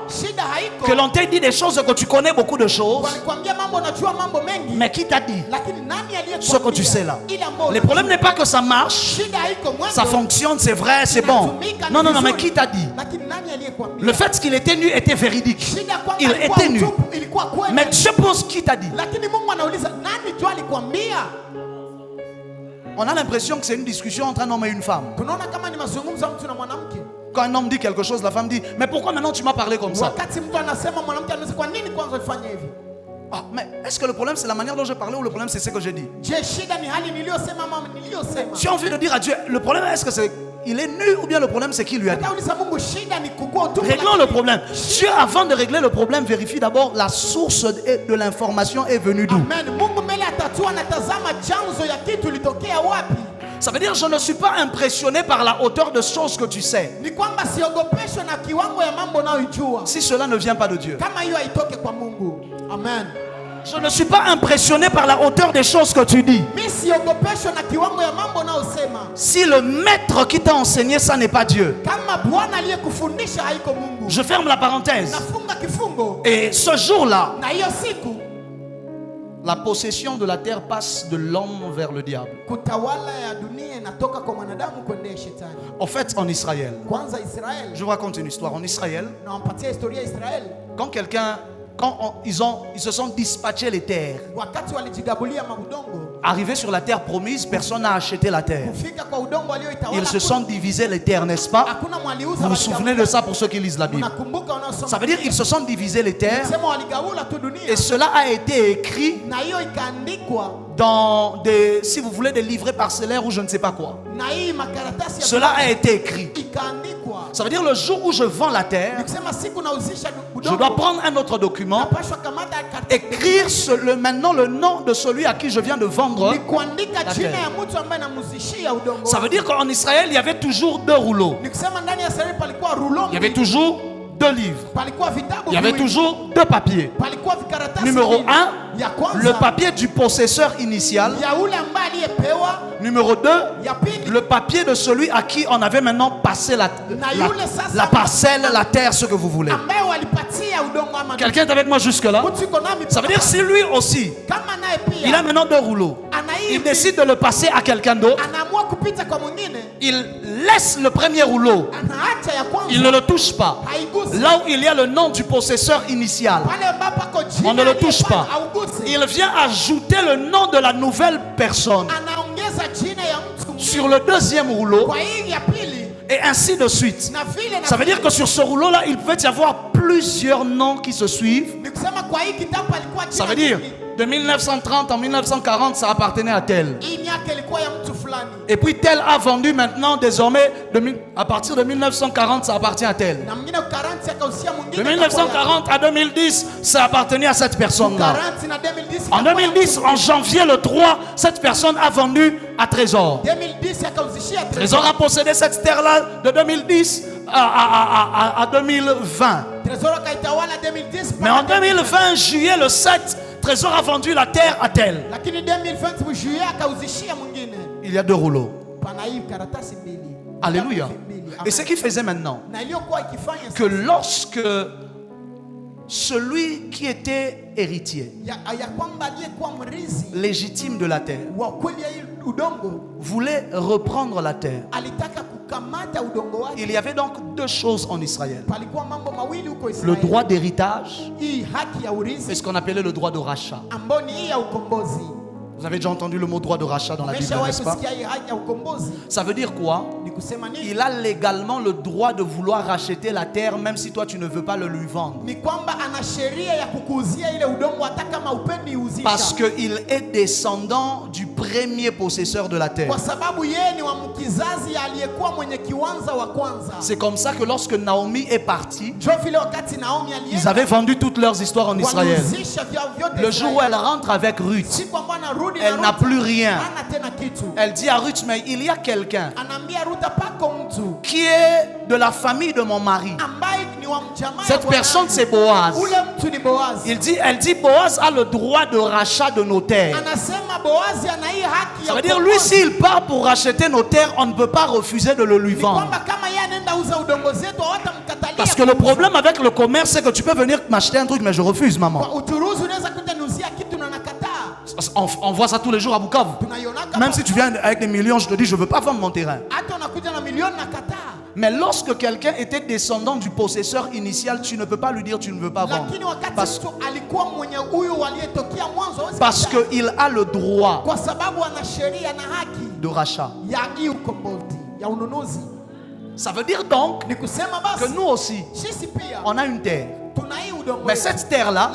que l'on t'ait dit des choses, que tu connais beaucoup de choses, mais qui t'a dit ce que tu sais là? Le problème n'est pas que ça marche, ça fonctionne, c'est vrai, c'est bon. Non, non, non, mais qui t'a dit? Le fait qu'il était nu était véridique. Il était nu. Mais Dieu pose qui t'a dit? On a l'impression que c'est une discussion entre un homme et une femme. Quand un homme dit quelque chose, la femme dit, mais pourquoi maintenant tu m'as parlé comme ça? Ah, mais est-ce que le problème c'est la manière dont je parlais ou le problème c'est ce que je dis? J'ai envie de dire à Dieu, le problème est-ce que c'est il est nu ou bien le problème c'est qui lui a dit? Réglons le problème. Dieu, avant de régler le problème, vérifie d'abord la source de l'information est venue d'où. Ça veut dire je ne suis pas impressionné par la hauteur de choses que tu sais, si cela ne vient pas de Dieu. Amen. Je ne suis pas impressionné par la hauteur des choses que tu dis, si le maître qui t'a enseigné ça n'est pas Dieu. Je ferme la parenthèse. Et ce jour-là, la possession de la terre passe de l'homme vers le diable. En fait, en Israël, je vous raconte une histoire. En Israël, quand ils se sont dispatchés les terres, arrivés sur la terre promise, personne n'a acheté la terre. Ils se sont divisés les terres, n'est-ce pas? Vous vous souvenez de ça pour ceux qui lisent la Bible? Ça veut dire qu'ils se sont divisés les terres, et cela a été écrit dans des, si vous voulez, des livrets parcellaires ou je ne sais pas quoi. Cela a été écrit. Ça veut dire le jour où je vends la terre, je dois prendre un autre document, écrire maintenant le nom de celui à qui je viens de vendre la terre. Ça veut dire qu'en Israël, il y avait toujours 2 rouleaux. Il y avait toujours 2 livres. Il y avait toujours 2 papiers. Numéro 1, le papier du possesseur initial. Numéro 2, le papier de celui à qui on avait maintenant passé la parcelle, la terre, ce que vous voulez. Quelqu'un est avec moi jusque là? Ça veut dire si lui aussi, il a maintenant 2 rouleaux, il décide de le passer à quelqu'un d'autre, il laisse le premier rouleau, il ne le touche pas. Là où il y a le nom du possesseur initial, on ne le touche pas. Il vient ajouter le nom de la nouvelle personne sur le deuxième rouleau, et ainsi de suite. Ça veut dire que sur ce rouleau-là, il peut y avoir plusieurs noms qui se suivent. Ça veut dire de 1930 en 1940, ça appartenait à tel. Et puis tel a vendu maintenant, désormais, à partir de 1940, ça appartient à tel. De 1940 à 2010, ça appartenait à cette personne-là. En 2010, en janvier le 3, cette personne a vendu à Trésor. Trésor a possédé cette terre-là de 2010 à 2020. Mais en 2020, juillet le 7, Trésor a vendu la terre à tel. Il y a 2 rouleaux. Alléluia. Et ce qu'il faisait maintenant, que lorsque celui qui était héritier, légitime de la terre, voulait reprendre la terre. Il y avait donc deux choses en Israël. Le droit d'héritage et ce qu'on appelait le droit de rachat. Vous avez déjà entendu le mot droit de rachat dans la Bible, n'est-ce pas? Ça veut dire quoi? Il a légalement le droit de vouloir racheter la terre même si toi tu ne veux pas le lui vendre. Parce qu'il est descendant du premier possesseur de la terre. C'est comme ça que lorsque Naomi est partie, ils avaient vendu toutes leurs histoires en Israël. Le jour où elle rentre avec Ruth, elle n'a plus rien. Elle dit à Ruth, mais il y a quelqu'un qui est de la famille de mon mari. Cette personne, c'est Boaz. Elle dit, Boaz a le droit de rachat de nos terres. Ça veut dire, lui, s'il part pour racheter nos terres, on ne peut pas refuser de le lui vendre. Parce que le problème avec le commerce, c'est que tu peux venir m'acheter un truc, mais je refuse, maman. On voit ça tous les jours à Bukavu. Même si tu viens avec des millions, je te dis, je ne veux pas vendre mon terrain. Mais lorsque quelqu'un était descendant du possesseur initial, tu ne peux pas lui dire tu ne veux pas vendre. Parce qu'il a le droit de rachat. Ça veut dire donc que nous aussi, on a une terre. Mais cette terre-là,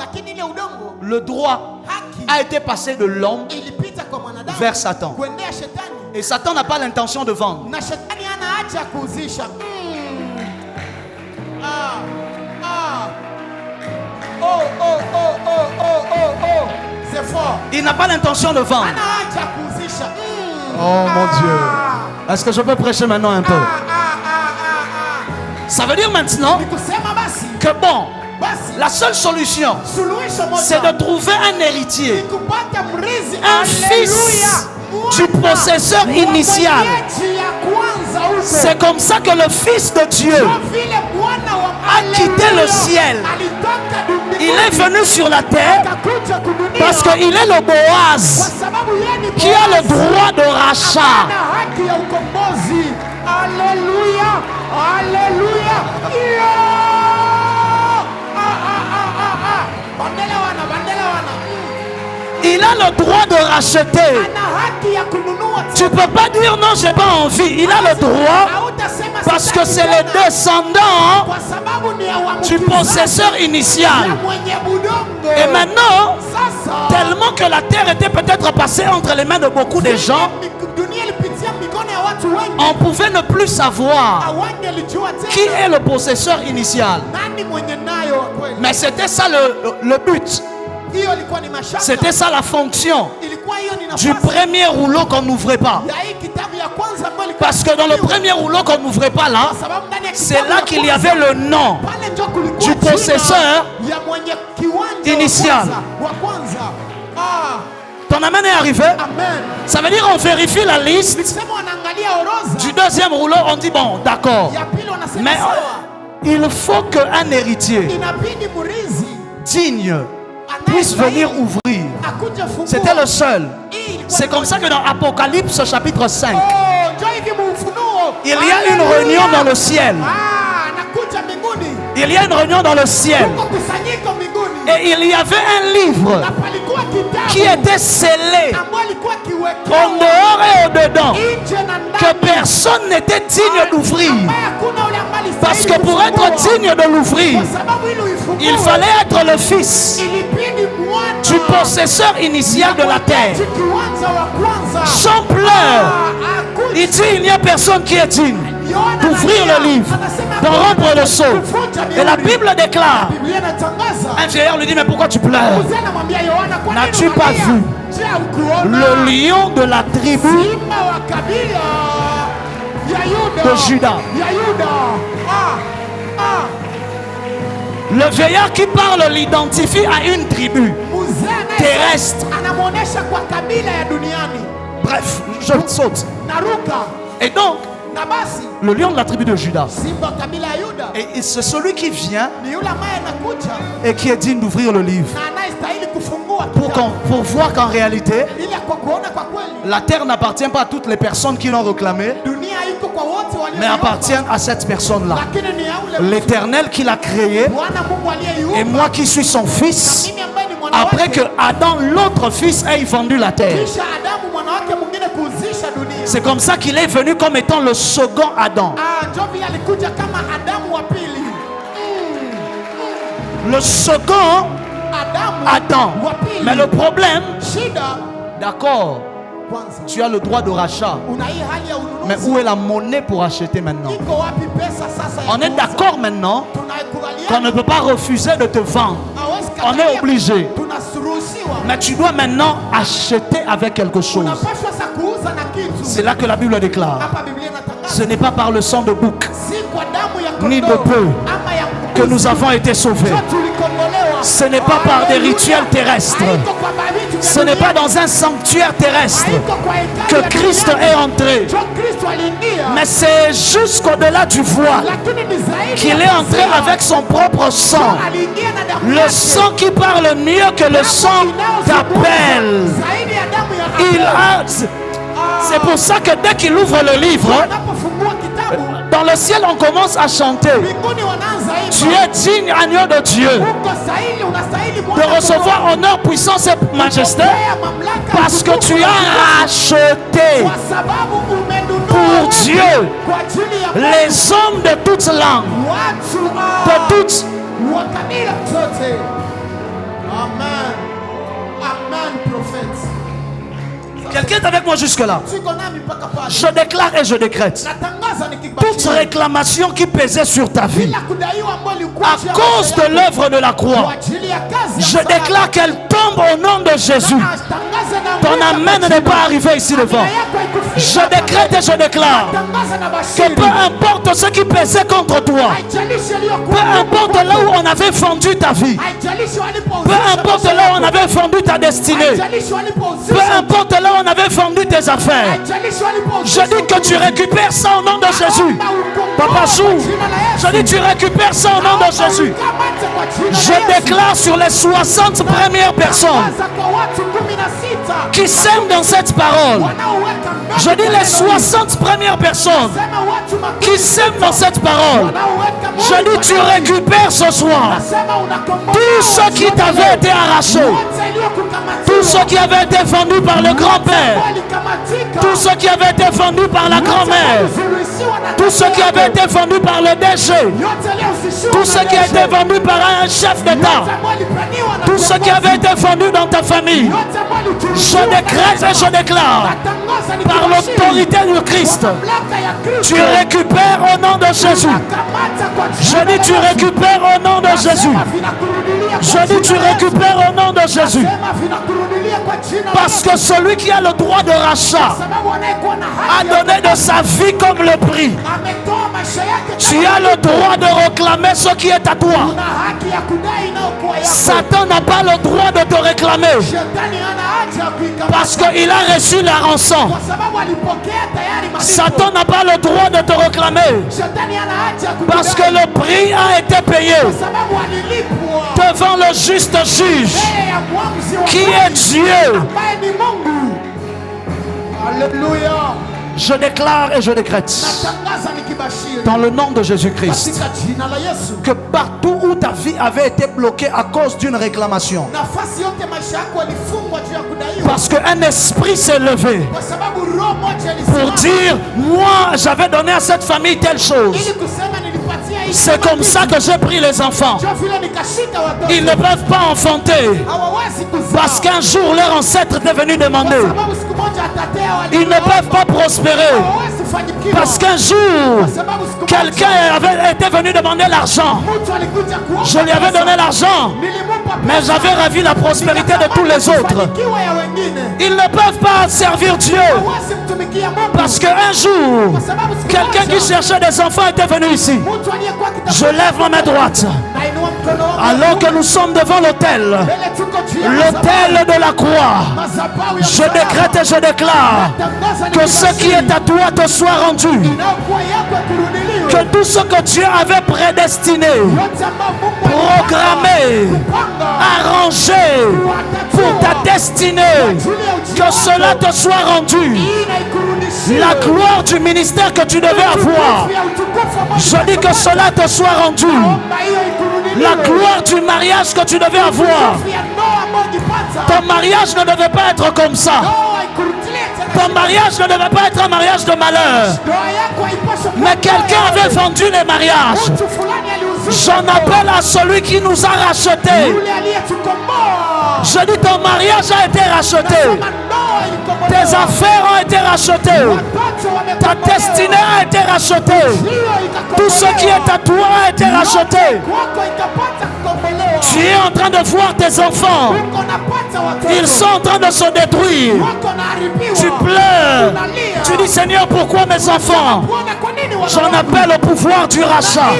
le droit a été passé de l'homme vers Satan. Et Satan n'a pas l'intention de vendre. C'est fort. Il n'a pas l'intention de vendre. Oh mon Dieu. Est-ce que je peux prêcher maintenant un peu? Ça veut dire maintenant que bon, la seule solution, c'est de trouver un héritier, un fils du possesseur initial. C'est comme ça que le Fils de Dieu a quitté le ciel. Il est venu sur la terre parce qu'il est le Boaz qui a le droit de rachat. Alléluia, alléluia. Il a le droit de racheter. Tu ne peux pas dire non, j'ai pas envie. Il a le droit parce que c'est les descendants du possesseur initial. Et maintenant, tellement que la terre était peut-être passée entre les mains de beaucoup de gens, on pouvait ne plus savoir qui est le possesseur initial. Mais c'était ça le but. C'était ça la fonction du premier rouleau qu'on n'ouvrait pas. Parce que dans le premier rouleau qu'on n'ouvrait pas là, c'est là qu'il y avait le nom du possesseur initial. Ton amen est arrivé. Ça veut dire on vérifie la liste du deuxième rouleau. On dit bon, d'accord. Mais il faut qu'un héritier digne puisse venir ouvrir. C'était le seul. C'est comme ça que dans Apocalypse chapitre 5, il y a une réunion dans le ciel. Il y a une réunion dans le ciel. Et il y avait un livre qui était scellé en dehors et au dedans, que personne n'était digne d'ouvrir. Parce que pour être digne de l'ouvrir, il fallait être le fils du possesseur initial de la terre. Jean pleure. Il dit il n'y a personne qui est digne d'ouvrir le livre, de rompre le sceau. Et la Bible déclare, un vieillard lui dit mais pourquoi tu pleures? N'as-tu pas vu le lion de la tribu de Judas? Le vieillard qui parle l'identifie à une tribu terrestre. Bref, je saute. Et donc, le lion de la tribu de Juda. Et c'est celui qui vient et qui est digne d'ouvrir le livre pour voir qu'en réalité, la terre n'appartient pas à toutes les personnes qui l'ont réclamé, mais appartient à cette personne-là. L'Éternel qui l'a créé et moi qui suis son fils, après que Adam, l'autre fils, ait vendu la terre. C'est comme ça qu'il est venu comme étant le second Adam. Le second Adam. Mais le problème, d'accord, tu as le droit de rachat. Mais où est la monnaie pour acheter maintenant? On est d'accord maintenant qu'on ne peut pas refuser de te vendre. On est obligé. Mais tu dois maintenant acheter avec quelque chose. C'est là que la Bible déclare. Ce n'est pas par le sang de bouc ni de bœuf que nous avons été sauvés. Ce n'est pas par des rituels terrestres. Ce n'est pas dans un sanctuaire terrestre que Christ est entré. Mais c'est jusqu'au-delà du voile qu'il est entré avec son propre sang. Le sang qui parle mieux que le sang d'Abel. C'est pour ça que dès qu'il ouvre le livre, dans le ciel on commence à chanter. Tu es digne, agneau de Dieu, de recevoir honneur, puissance et majesté, parce que tu as racheté pour Dieu les hommes de toutes langues, de toutes. Amen. Amen, prophète. Quelqu'un est avec moi jusque-là. Je déclare et je décrète toute réclamation qui pesait sur ta vie à cause de l'œuvre de la croix, je déclare qu'elle tombe au nom de Jésus. Ton amen n'est pas arrivé ici devant. Je décrète et je déclare que peu importe ce qui pesait contre toi, peu importe là où on avait vendu ta vie, peu importe là où on avait vendu ta destinée, peu importe là où on avait vendu tes affaires, je dis que tu récupères ça au nom de Jésus. Papa Chou, je dis tu récupères ça au nom de Jésus. Je déclare sur les 60 premières personnes qui s'aiment dans cette parole, je dis les 60 premières personnes qui s'aiment dans cette parole, je dis tu récupères ce soir tout ce qui t'avait été arraché, tout ce qui avait été vendu par le grand-père, tout ce qui avait été vendu par la grand-mère, tout ce qui avait été vendu par le DG, tout ce qui a été vendu par un chef d'État, tout ce qui avait été vendu dans ta famille, je décrète et je déclare par l'autorité du Christ, tu récupères au nom de Jésus. Je dis tu récupères au nom de Jésus. Je dis tu récupères au nom de Jésus. Parce que celui qui a le droit de rachat a donné de sa vie comme le prix. Tu as le droit de réclamer ce qui est à toi. Satan n'a pas le droit de te réclamer parce qu'il a reçu la rançon. Satan n'a pas le droit de te réclamer parce que le prix a été payé devant le juste juge qui est Dieu. Alléluia. Je déclare et je décrète dans le nom de Jésus-Christ que partout où ta vie avait été bloquée à cause d'une réclamation, parce qu'un esprit s'est levé pour dire moi j'avais donné à cette famille telle chose, c'est comme ça que j'ai pris les enfants, ils ne peuvent pas enfanter parce qu'un jour leur ancêtre était venu demander, ils ne peuvent pas prospérer parce qu'un jour quelqu'un était venu demander l'argent, je lui avais donné l'argent mais j'avais ravi la prospérité de tous les autres. Ils ne peuvent pas servir Dieu. Parce qu'un jour, quelqu'un qui cherchait des enfants était venu ici. Je lève ma main droite. Alors que nous sommes devant l'autel de la croix, je décrète et je déclare que ce qui est à toi te soit rendu. Que tout ce que Dieu avait prédestiné, programmé, arrangé pour ta destinée, que cela te soit rendu. La gloire du ministère que tu devais avoir, je dis que cela te soit rendu. La gloire du mariage que tu devais avoir, ton mariage ne devait pas être comme ça. Ton mariage ne devait pas être un mariage de malheur. Mais quelqu'un avait vendu les mariages. J'en appelle à celui qui nous a rachetés. Je dis ton mariage a été racheté. Tes affaires ont été rachetées. Ta destinée a été rachetée. Tout ce qui est à toi a été racheté. Tu es en train de voir tes enfants. Ils sont en train de se détruire. Tu pleures. Tu dis Seigneur, pourquoi mes enfants? J'en appelle au pouvoir du rachat.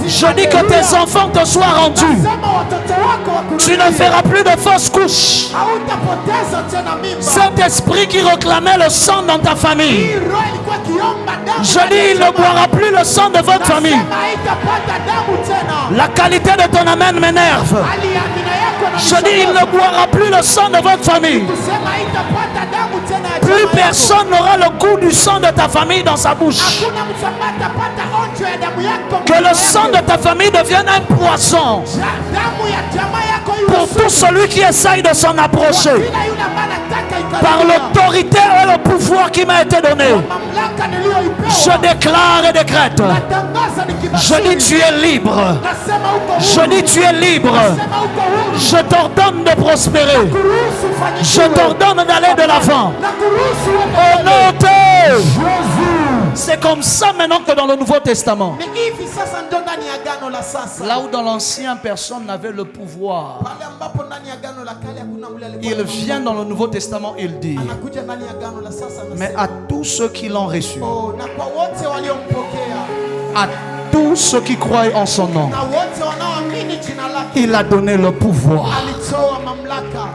Je dis que tes enfants te soient rendus. Tu ne feras plus de fausses couches. Cet esprit qui réclamait le sang dans ta famille, je dis il ne boira plus le sang de votre famille. La qualité de ton amen m'énerve. Je dis il ne boira plus le sang de votre famille. Plus personne n'aura le goût du sang de ta famille dans sa bouche. Que le sang de ta famille devienne un poison pour tout celui qui essaye de s'en approcher. Par l'autorité et le pouvoir qui m'a été donné, je déclare et décrète. Je dis tu es libre. Je dis tu es libre. Je t'ordonne de prospérer. Je t'ordonne d'aller de l'avant. Au nom de Jésus. C'est comme ça maintenant que dans le Nouveau Testament. Là où dans l'Ancien personne n'avait le pouvoir, il vient dans le Nouveau Testament, il dit, mais à tous ceux qui l'ont reçu, à tous ceux qui croient en son nom, il a donné le pouvoir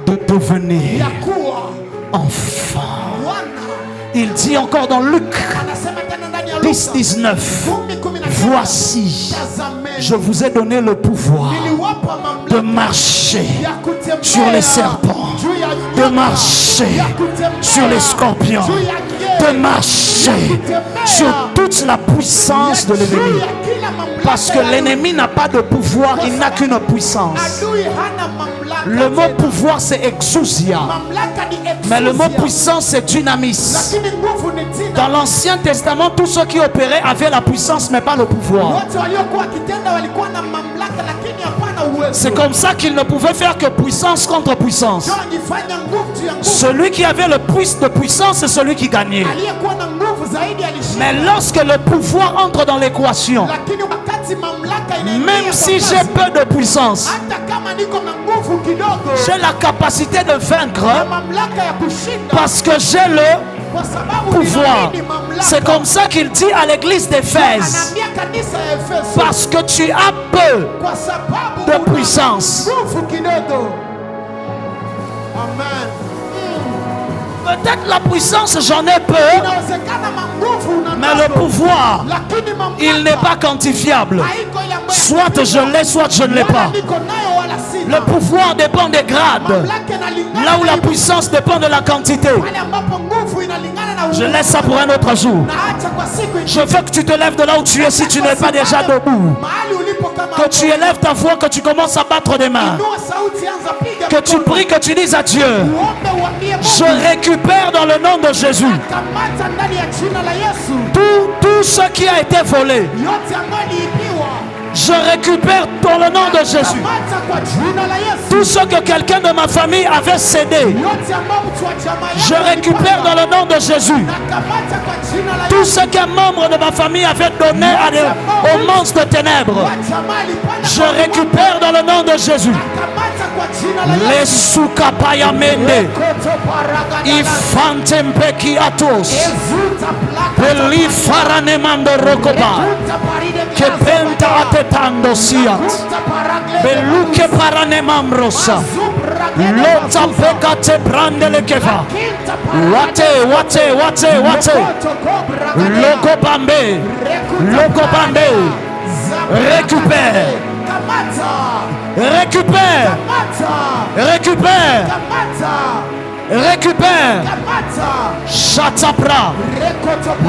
de devenir enfant. Il dit encore dans Luc 10, 19, voici, je vous ai donné le pouvoir de marcher sur les serpents, de marcher sur les scorpions, de marcher sur toute la puissance de l'ennemi. Parce que l'ennemi n'a pas de pouvoir, il n'a qu'une puissance. Le mot pouvoir c'est exousia, mais le mot puissance c'est dynamis. Dans l'Ancien Testament, tous ceux qui opéraient avaient la puissance mais pas le pouvoir. C'est comme ça qu'ils ne pouvaient faire que puissance contre puissance. Celui qui avait le plus de puissance, c'est celui qui gagnait. Mais lorsque le pouvoir entre dans l'équation, même si j'ai peu de puissance, j'ai la capacité de vaincre parce que j'ai le pouvoir. C'est comme ça qu'il dit à l'église d'Éphèse, parce que tu as peu de puissance. Peut-être la puissance j'en ai peu, mais le pouvoir il n'est pas quantifiable. Soit je l'ai, soit je ne l'ai pas. Le pouvoir dépend des grades, là où la puissance dépend de la quantité. Je laisse ça pour un autre jour. Je veux que tu te lèves de là où tu es si tu n'es pas déjà debout. Que tu élèves ta voix, que tu commences à battre des mains. Que tu pries, que tu dises à Dieu, je récupère dans le nom de Jésus tout ce qui a été volé Je récupère dans le nom de Jésus tout ce que quelqu'un de ma famille avait cédé. Je récupère dans le nom de Jésus tout ce qu'un membre de ma famille avait donné aux monstres de ténèbres. Je récupère dans le nom de Jésus. Les soukapaya mende ifantempeki atos peli faranemando rokoba kepenta atetando siat beluke paranemamrosa lota pekate brandele keva wate loko bambe récupère. Chatapra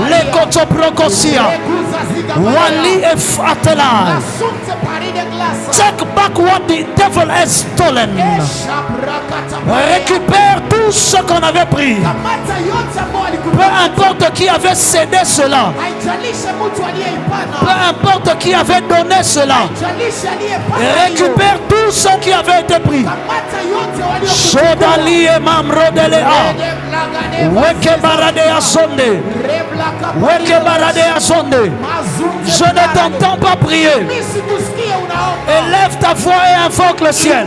Lekotoprokosia Wali Efatela. Take back what the devil has stolen. Récupère tout ce qu'on avait pris. Peu importe qui avait cédé cela. Peu importe qui avait donné cela. Récupère tout ce qui avait été pris. Shodali et Mamrodelea. Weke baradea sonde. Je ne t'entends pas prier. Élève ta voix et invoque le ciel.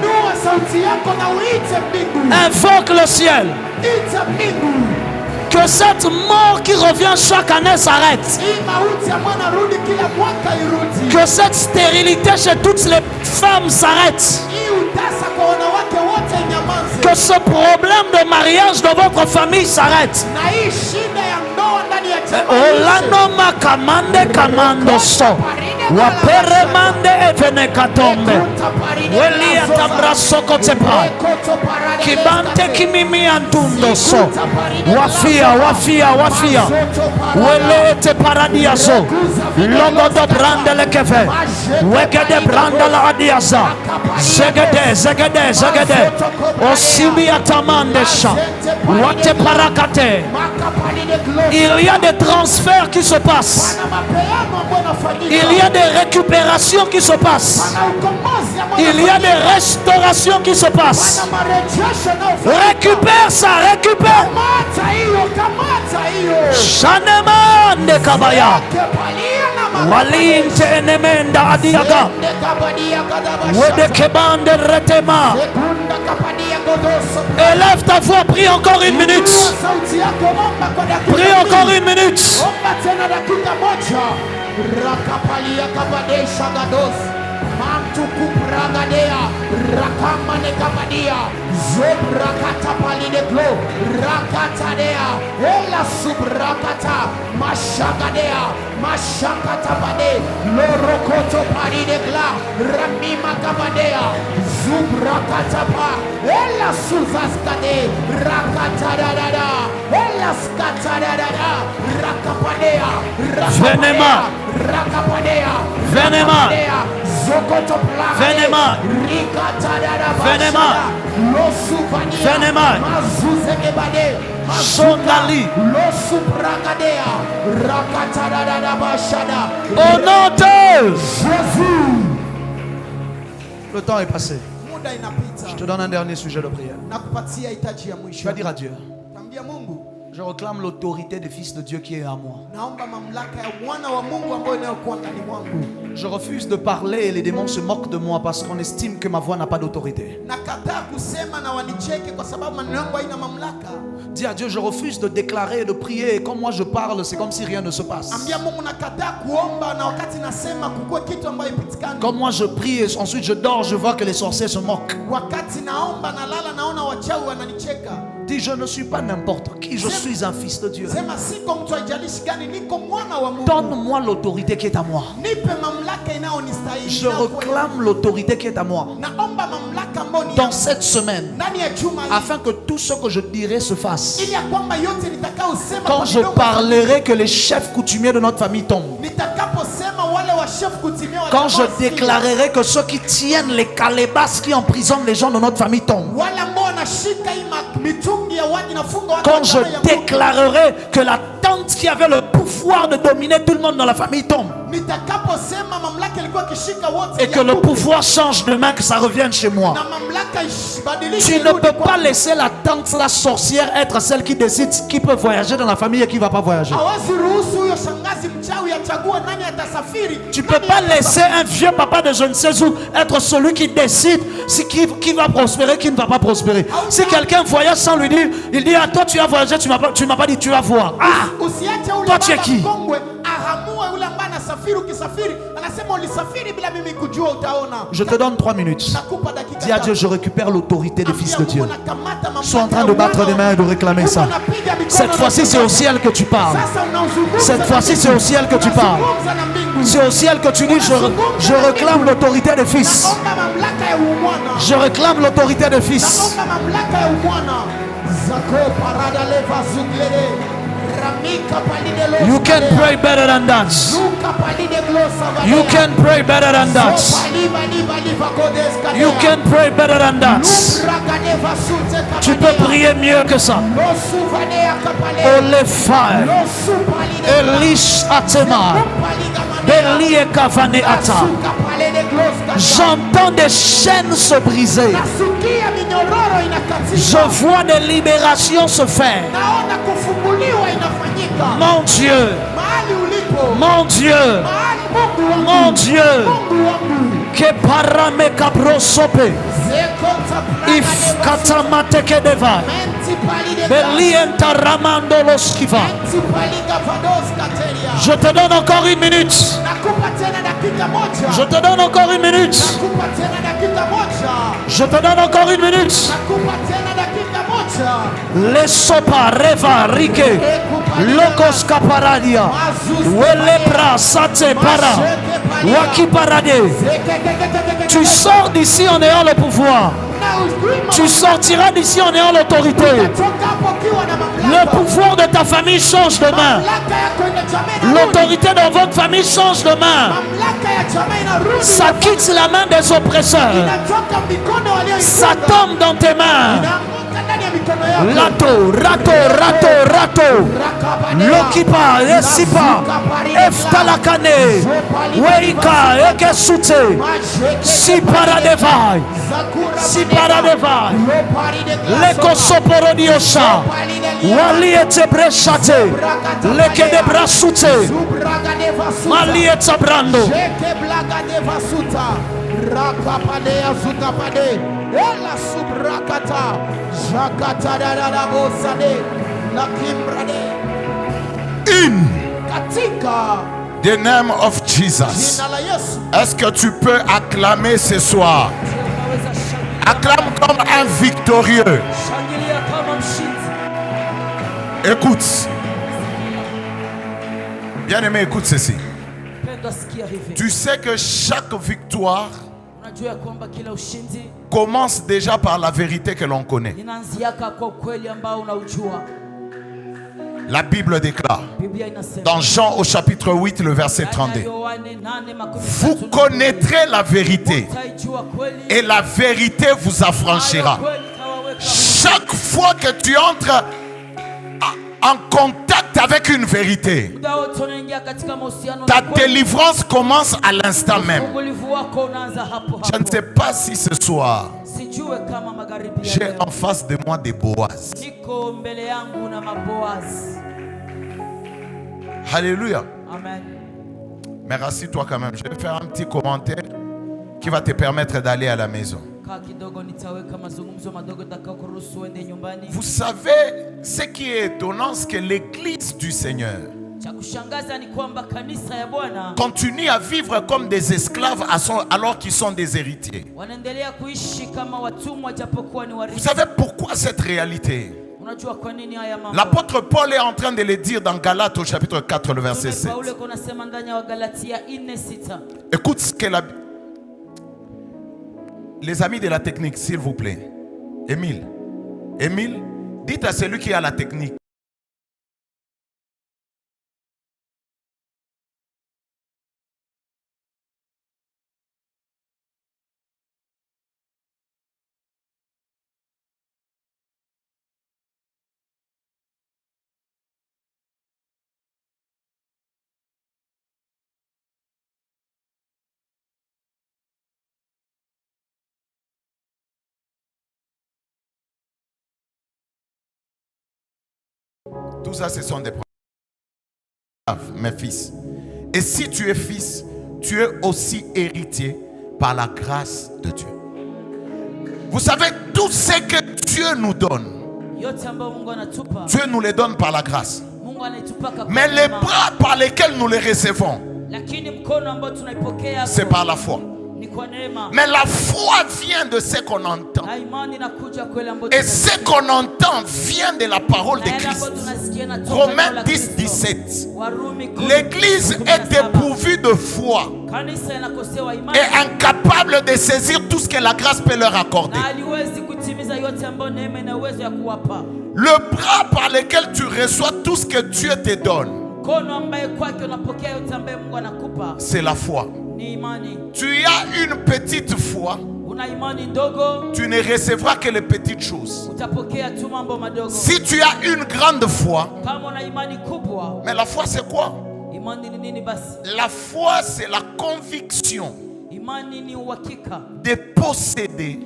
Invoque le ciel. Que cette mort qui revient chaque année s'arrête. Que cette stérilité chez toutes les femmes s'arrête. Que ce problème de mariage dans votre famille s'arrête. Olanoma kamande kamando so. Wapere mande evene katombe. Weli atabra soko tepa. Kibante kimimi antundo so. Wafia. Wele te paradiaso. Logo do brande le keve. Wegede brande la adiasa. Zegede. Osimi atamande sha. Wate parakate. Il y a des transferts qui se passent. Il y a des récupérations qui se passent. Il y a des restaurations qui se passent. Récupère ça, récupère. Shaneman de Kabaya. Walinte enemenda adiaga. Wede kebande retema. Élève ta voix, prie encore une minute. Prie encore une minute. Rakapalia kabade shagados mantuku pragadea rakamane kabadia zobrakata palide glo rakatadea ela subrakata mashakata bade lorokoto palide gla ramima kabadea zubrakata pa ela suzaskade rakatadada ela skatadada rakapadea Venema. Sondali. Au nom de Jésus. Le temps est passé. Je te donne un dernier sujet de prière. Tu vas dire à Dieu: je réclame l'autorité des fils de Dieu qui est à moi. Je refuse de parler et les démons se moquent de moi parce qu'on estime que ma voix n'a pas d'autorité. Dis à Dieu: je refuse de déclarer et de prier, et quand moi je parle, c'est comme si rien ne se passe. Quand moi je prie et ensuite je dors, je vois que les sorciers se moquent. Dis: je ne suis pas n'importe qui, je suis un fils de Dieu. Donne-moi l'autorité qui est à moi. Je réclame l'autorité qui est à moi dans cette semaine, afin que tout ce que je dirai se fasse. Quand je parlerai, que les chefs coutumiers de notre famille tombent. Quand je déclarerai que ceux qui tiennent les calebasses qui emprisonnent les gens de notre famille tombent. Quand je déclarerai que la tante qui avait le pouvoir de dominer tout le monde dans la famille tombe. Et que le pouvoir change de main, que ça revienne chez moi. Tu ne peux pas laisser la tante, la sorcière, être celle qui décide qui peut voyager dans la famille et qui ne va pas voyager. Tu ne peux pas laisser un vieux papa de je ne sais où être celui qui décide qui va prospérer, qui ne va pas prospérer. Si quelqu'un voyage sans lui dire, il dit, ah, toi tu as voyagé, tu ne m'as pas dit, tu vas voir. Ah, toi tu es qui? Je te donne 3 minutes. Dis à Dieu, je récupère l'autorité des fils de Dieu. Sois en train de battre les mains et de réclamer ça. Cette fois-ci, c'est au ciel que tu parles. Cette fois-ci, c'est au ciel que tu parles. C'est au ciel que tu dis, je réclame l'autorité des fils. Je réclame l'autorité des fils. You can pray better than that. You can pray better than that. You can pray better than that. Tu peux prier mieux que ça. Olefai, Elish Atema, Beli et Kavane Ata. J'entends des chaînes se briser. Je vois des libérations se faire. Mon Dieu, mon Dieu, mon Dieu, que parame kabrosope, if katamate kedeva, belienta ramando loskiva. Je te donne encore 1 minute. Je te donne encore 1 minute. Je te donne encore 1 minute. Le sopa reva rike locos caparadia welepra sate para waki parade. Tu sors d'ici en ayant le pouvoir. Tu sortiras d'ici en ayant l'autorité. Le pouvoir de ta famille change de main. L'autorité de votre famille change de main. Ça quitte la main des oppresseurs. Ça tombe dans tes mains. Rato, Lokipa, Esipa, Eftalakane, Weika, Ekesute, Siparadevai, Lekosoporodiosa, Wali Etebreshate, Lekedebrasute, Mali Etabrando. Rakapane azukapane ela subrakata jakata dada bosade la kimbrade in katika the name of Jesus. Est-ce que tu peux acclamer ce soir? Acclame comme un victorieux. Écoute. Bien-aimé, écoute ceci. Tu sais que chaque victoire commence déjà par la vérité que l'on connaît. La Bible déclare dans Jean au chapitre 8 le verset 32: vous connaîtrez la vérité et la vérité vous affranchira. Chaque fois que tu entres en contact avec une vérité, ta délivrance commence à l'instant même. Je ne sais pas si ce soir j'ai en face de moi des Boaz. Alléluia. Mais rassure-toi quand même. Je vais faire un petit commentaire qui va te permettre d'aller à la maison. Vous savez, ce qui est étonnant, c'est que l'église du Seigneur continue à vivre comme des esclaves alors qu'ils sont des héritiers. Vous savez pourquoi cette réalité? L'apôtre Paul est en train de le dire dans Galates au chapitre 4 le verset 7. Écoute ce que les amis de la technique, s'il vous plaît. Émile, dites à celui qui a la technique. Tout ça, ce sont des problèmes, mes fils. Et si tu es fils, tu es aussi héritier par la grâce de Dieu. Vous savez, tout ce que Dieu nous donne, Dieu nous les donne par la grâce. Mais les bras par lesquels nous les recevons, c'est par la foi. Mais la foi vient de ce qu'on entend. Et ce qu'on entend vient de la parole de Christ. Romains 10, 17. L'église est dépourvue de foi et incapable de saisir tout ce que la grâce peut leur accorder. Le bras par lequel tu reçois tout ce que Dieu te donne, c'est la foi. Tu as une petite foi, tu ne recevras que les petites choses. Si tu as une grande foi, mais la foi c'est quoi? La foi c'est la conviction de posséder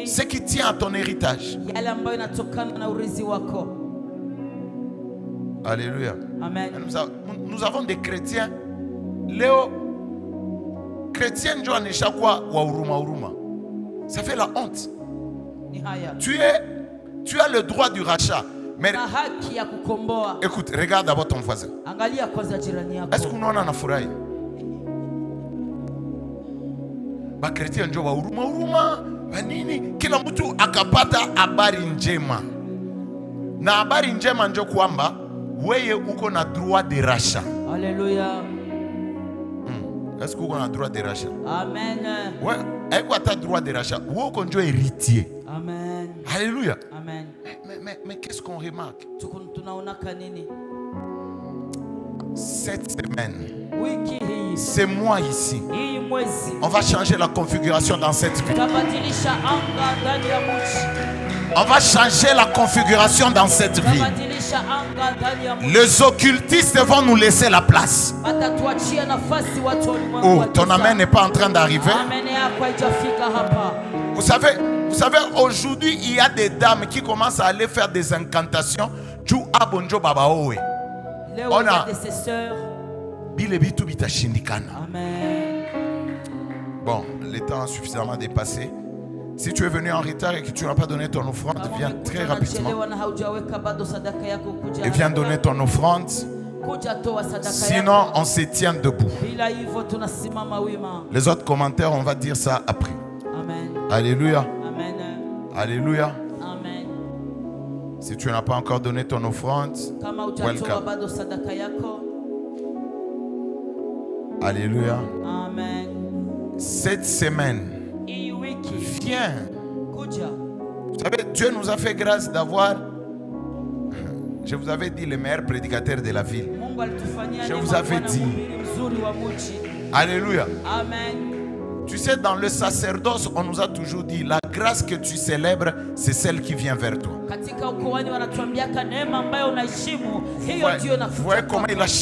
ce qui tient à ton héritage. Alléluia. Amen. Nous avons des chrétiens. Léo, chrétien, ça fait la honte. Tu as le droit du rachat. Mais écoute, regarde d'abord ton voisin. Est-ce qu'on en a furahi? Ba chrétien njo wa huruma banini kila mtu akapata habari njema. Na habari njema njo kwamba wewe uko na droit de rachat. Alléluia. Est-ce que vous avez droit de rachat? Amen. Ouais, est-ce que tu as droit de rachat? Vous êtes héritier. Amen. Alléluia. Amen. Mais qu'est-ce qu'on remarque? Cette semaine, c'est moi ici. On va changer la configuration dans cette vie. On va changer la configuration dans cette vie. Les occultistes vont nous laisser la place. Oh, ton amen n'est pas en train d'arriver. Vous savez, aujourd'hui, il y a des dames qui commencent à aller faire des incantations. On a bon, le temps a suffisamment dépassé. Si tu es venu en retard et que tu n'as pas donné ton offrande, viens très rapidement. Et viens donner ton offrande. Sinon, on se tient debout. Les autres commentaires, on va dire ça après. Amen. Alléluia. Amen. Alléluia. Amen. Si tu n'as pas encore donné ton offrande, welcome. Alléluia. Amen. Cette semaine, viens. Vous savez, Dieu nous a fait grâce d'avoir, je vous avais dit, le meilleur prédicateur de la ville. Je vous avais dit. Alléluia. Amen. Tu sais, dans le sacerdoce, on nous a toujours dit, la grâce que tu célèbres, c'est celle qui vient vers toi. Vous voyez comment il a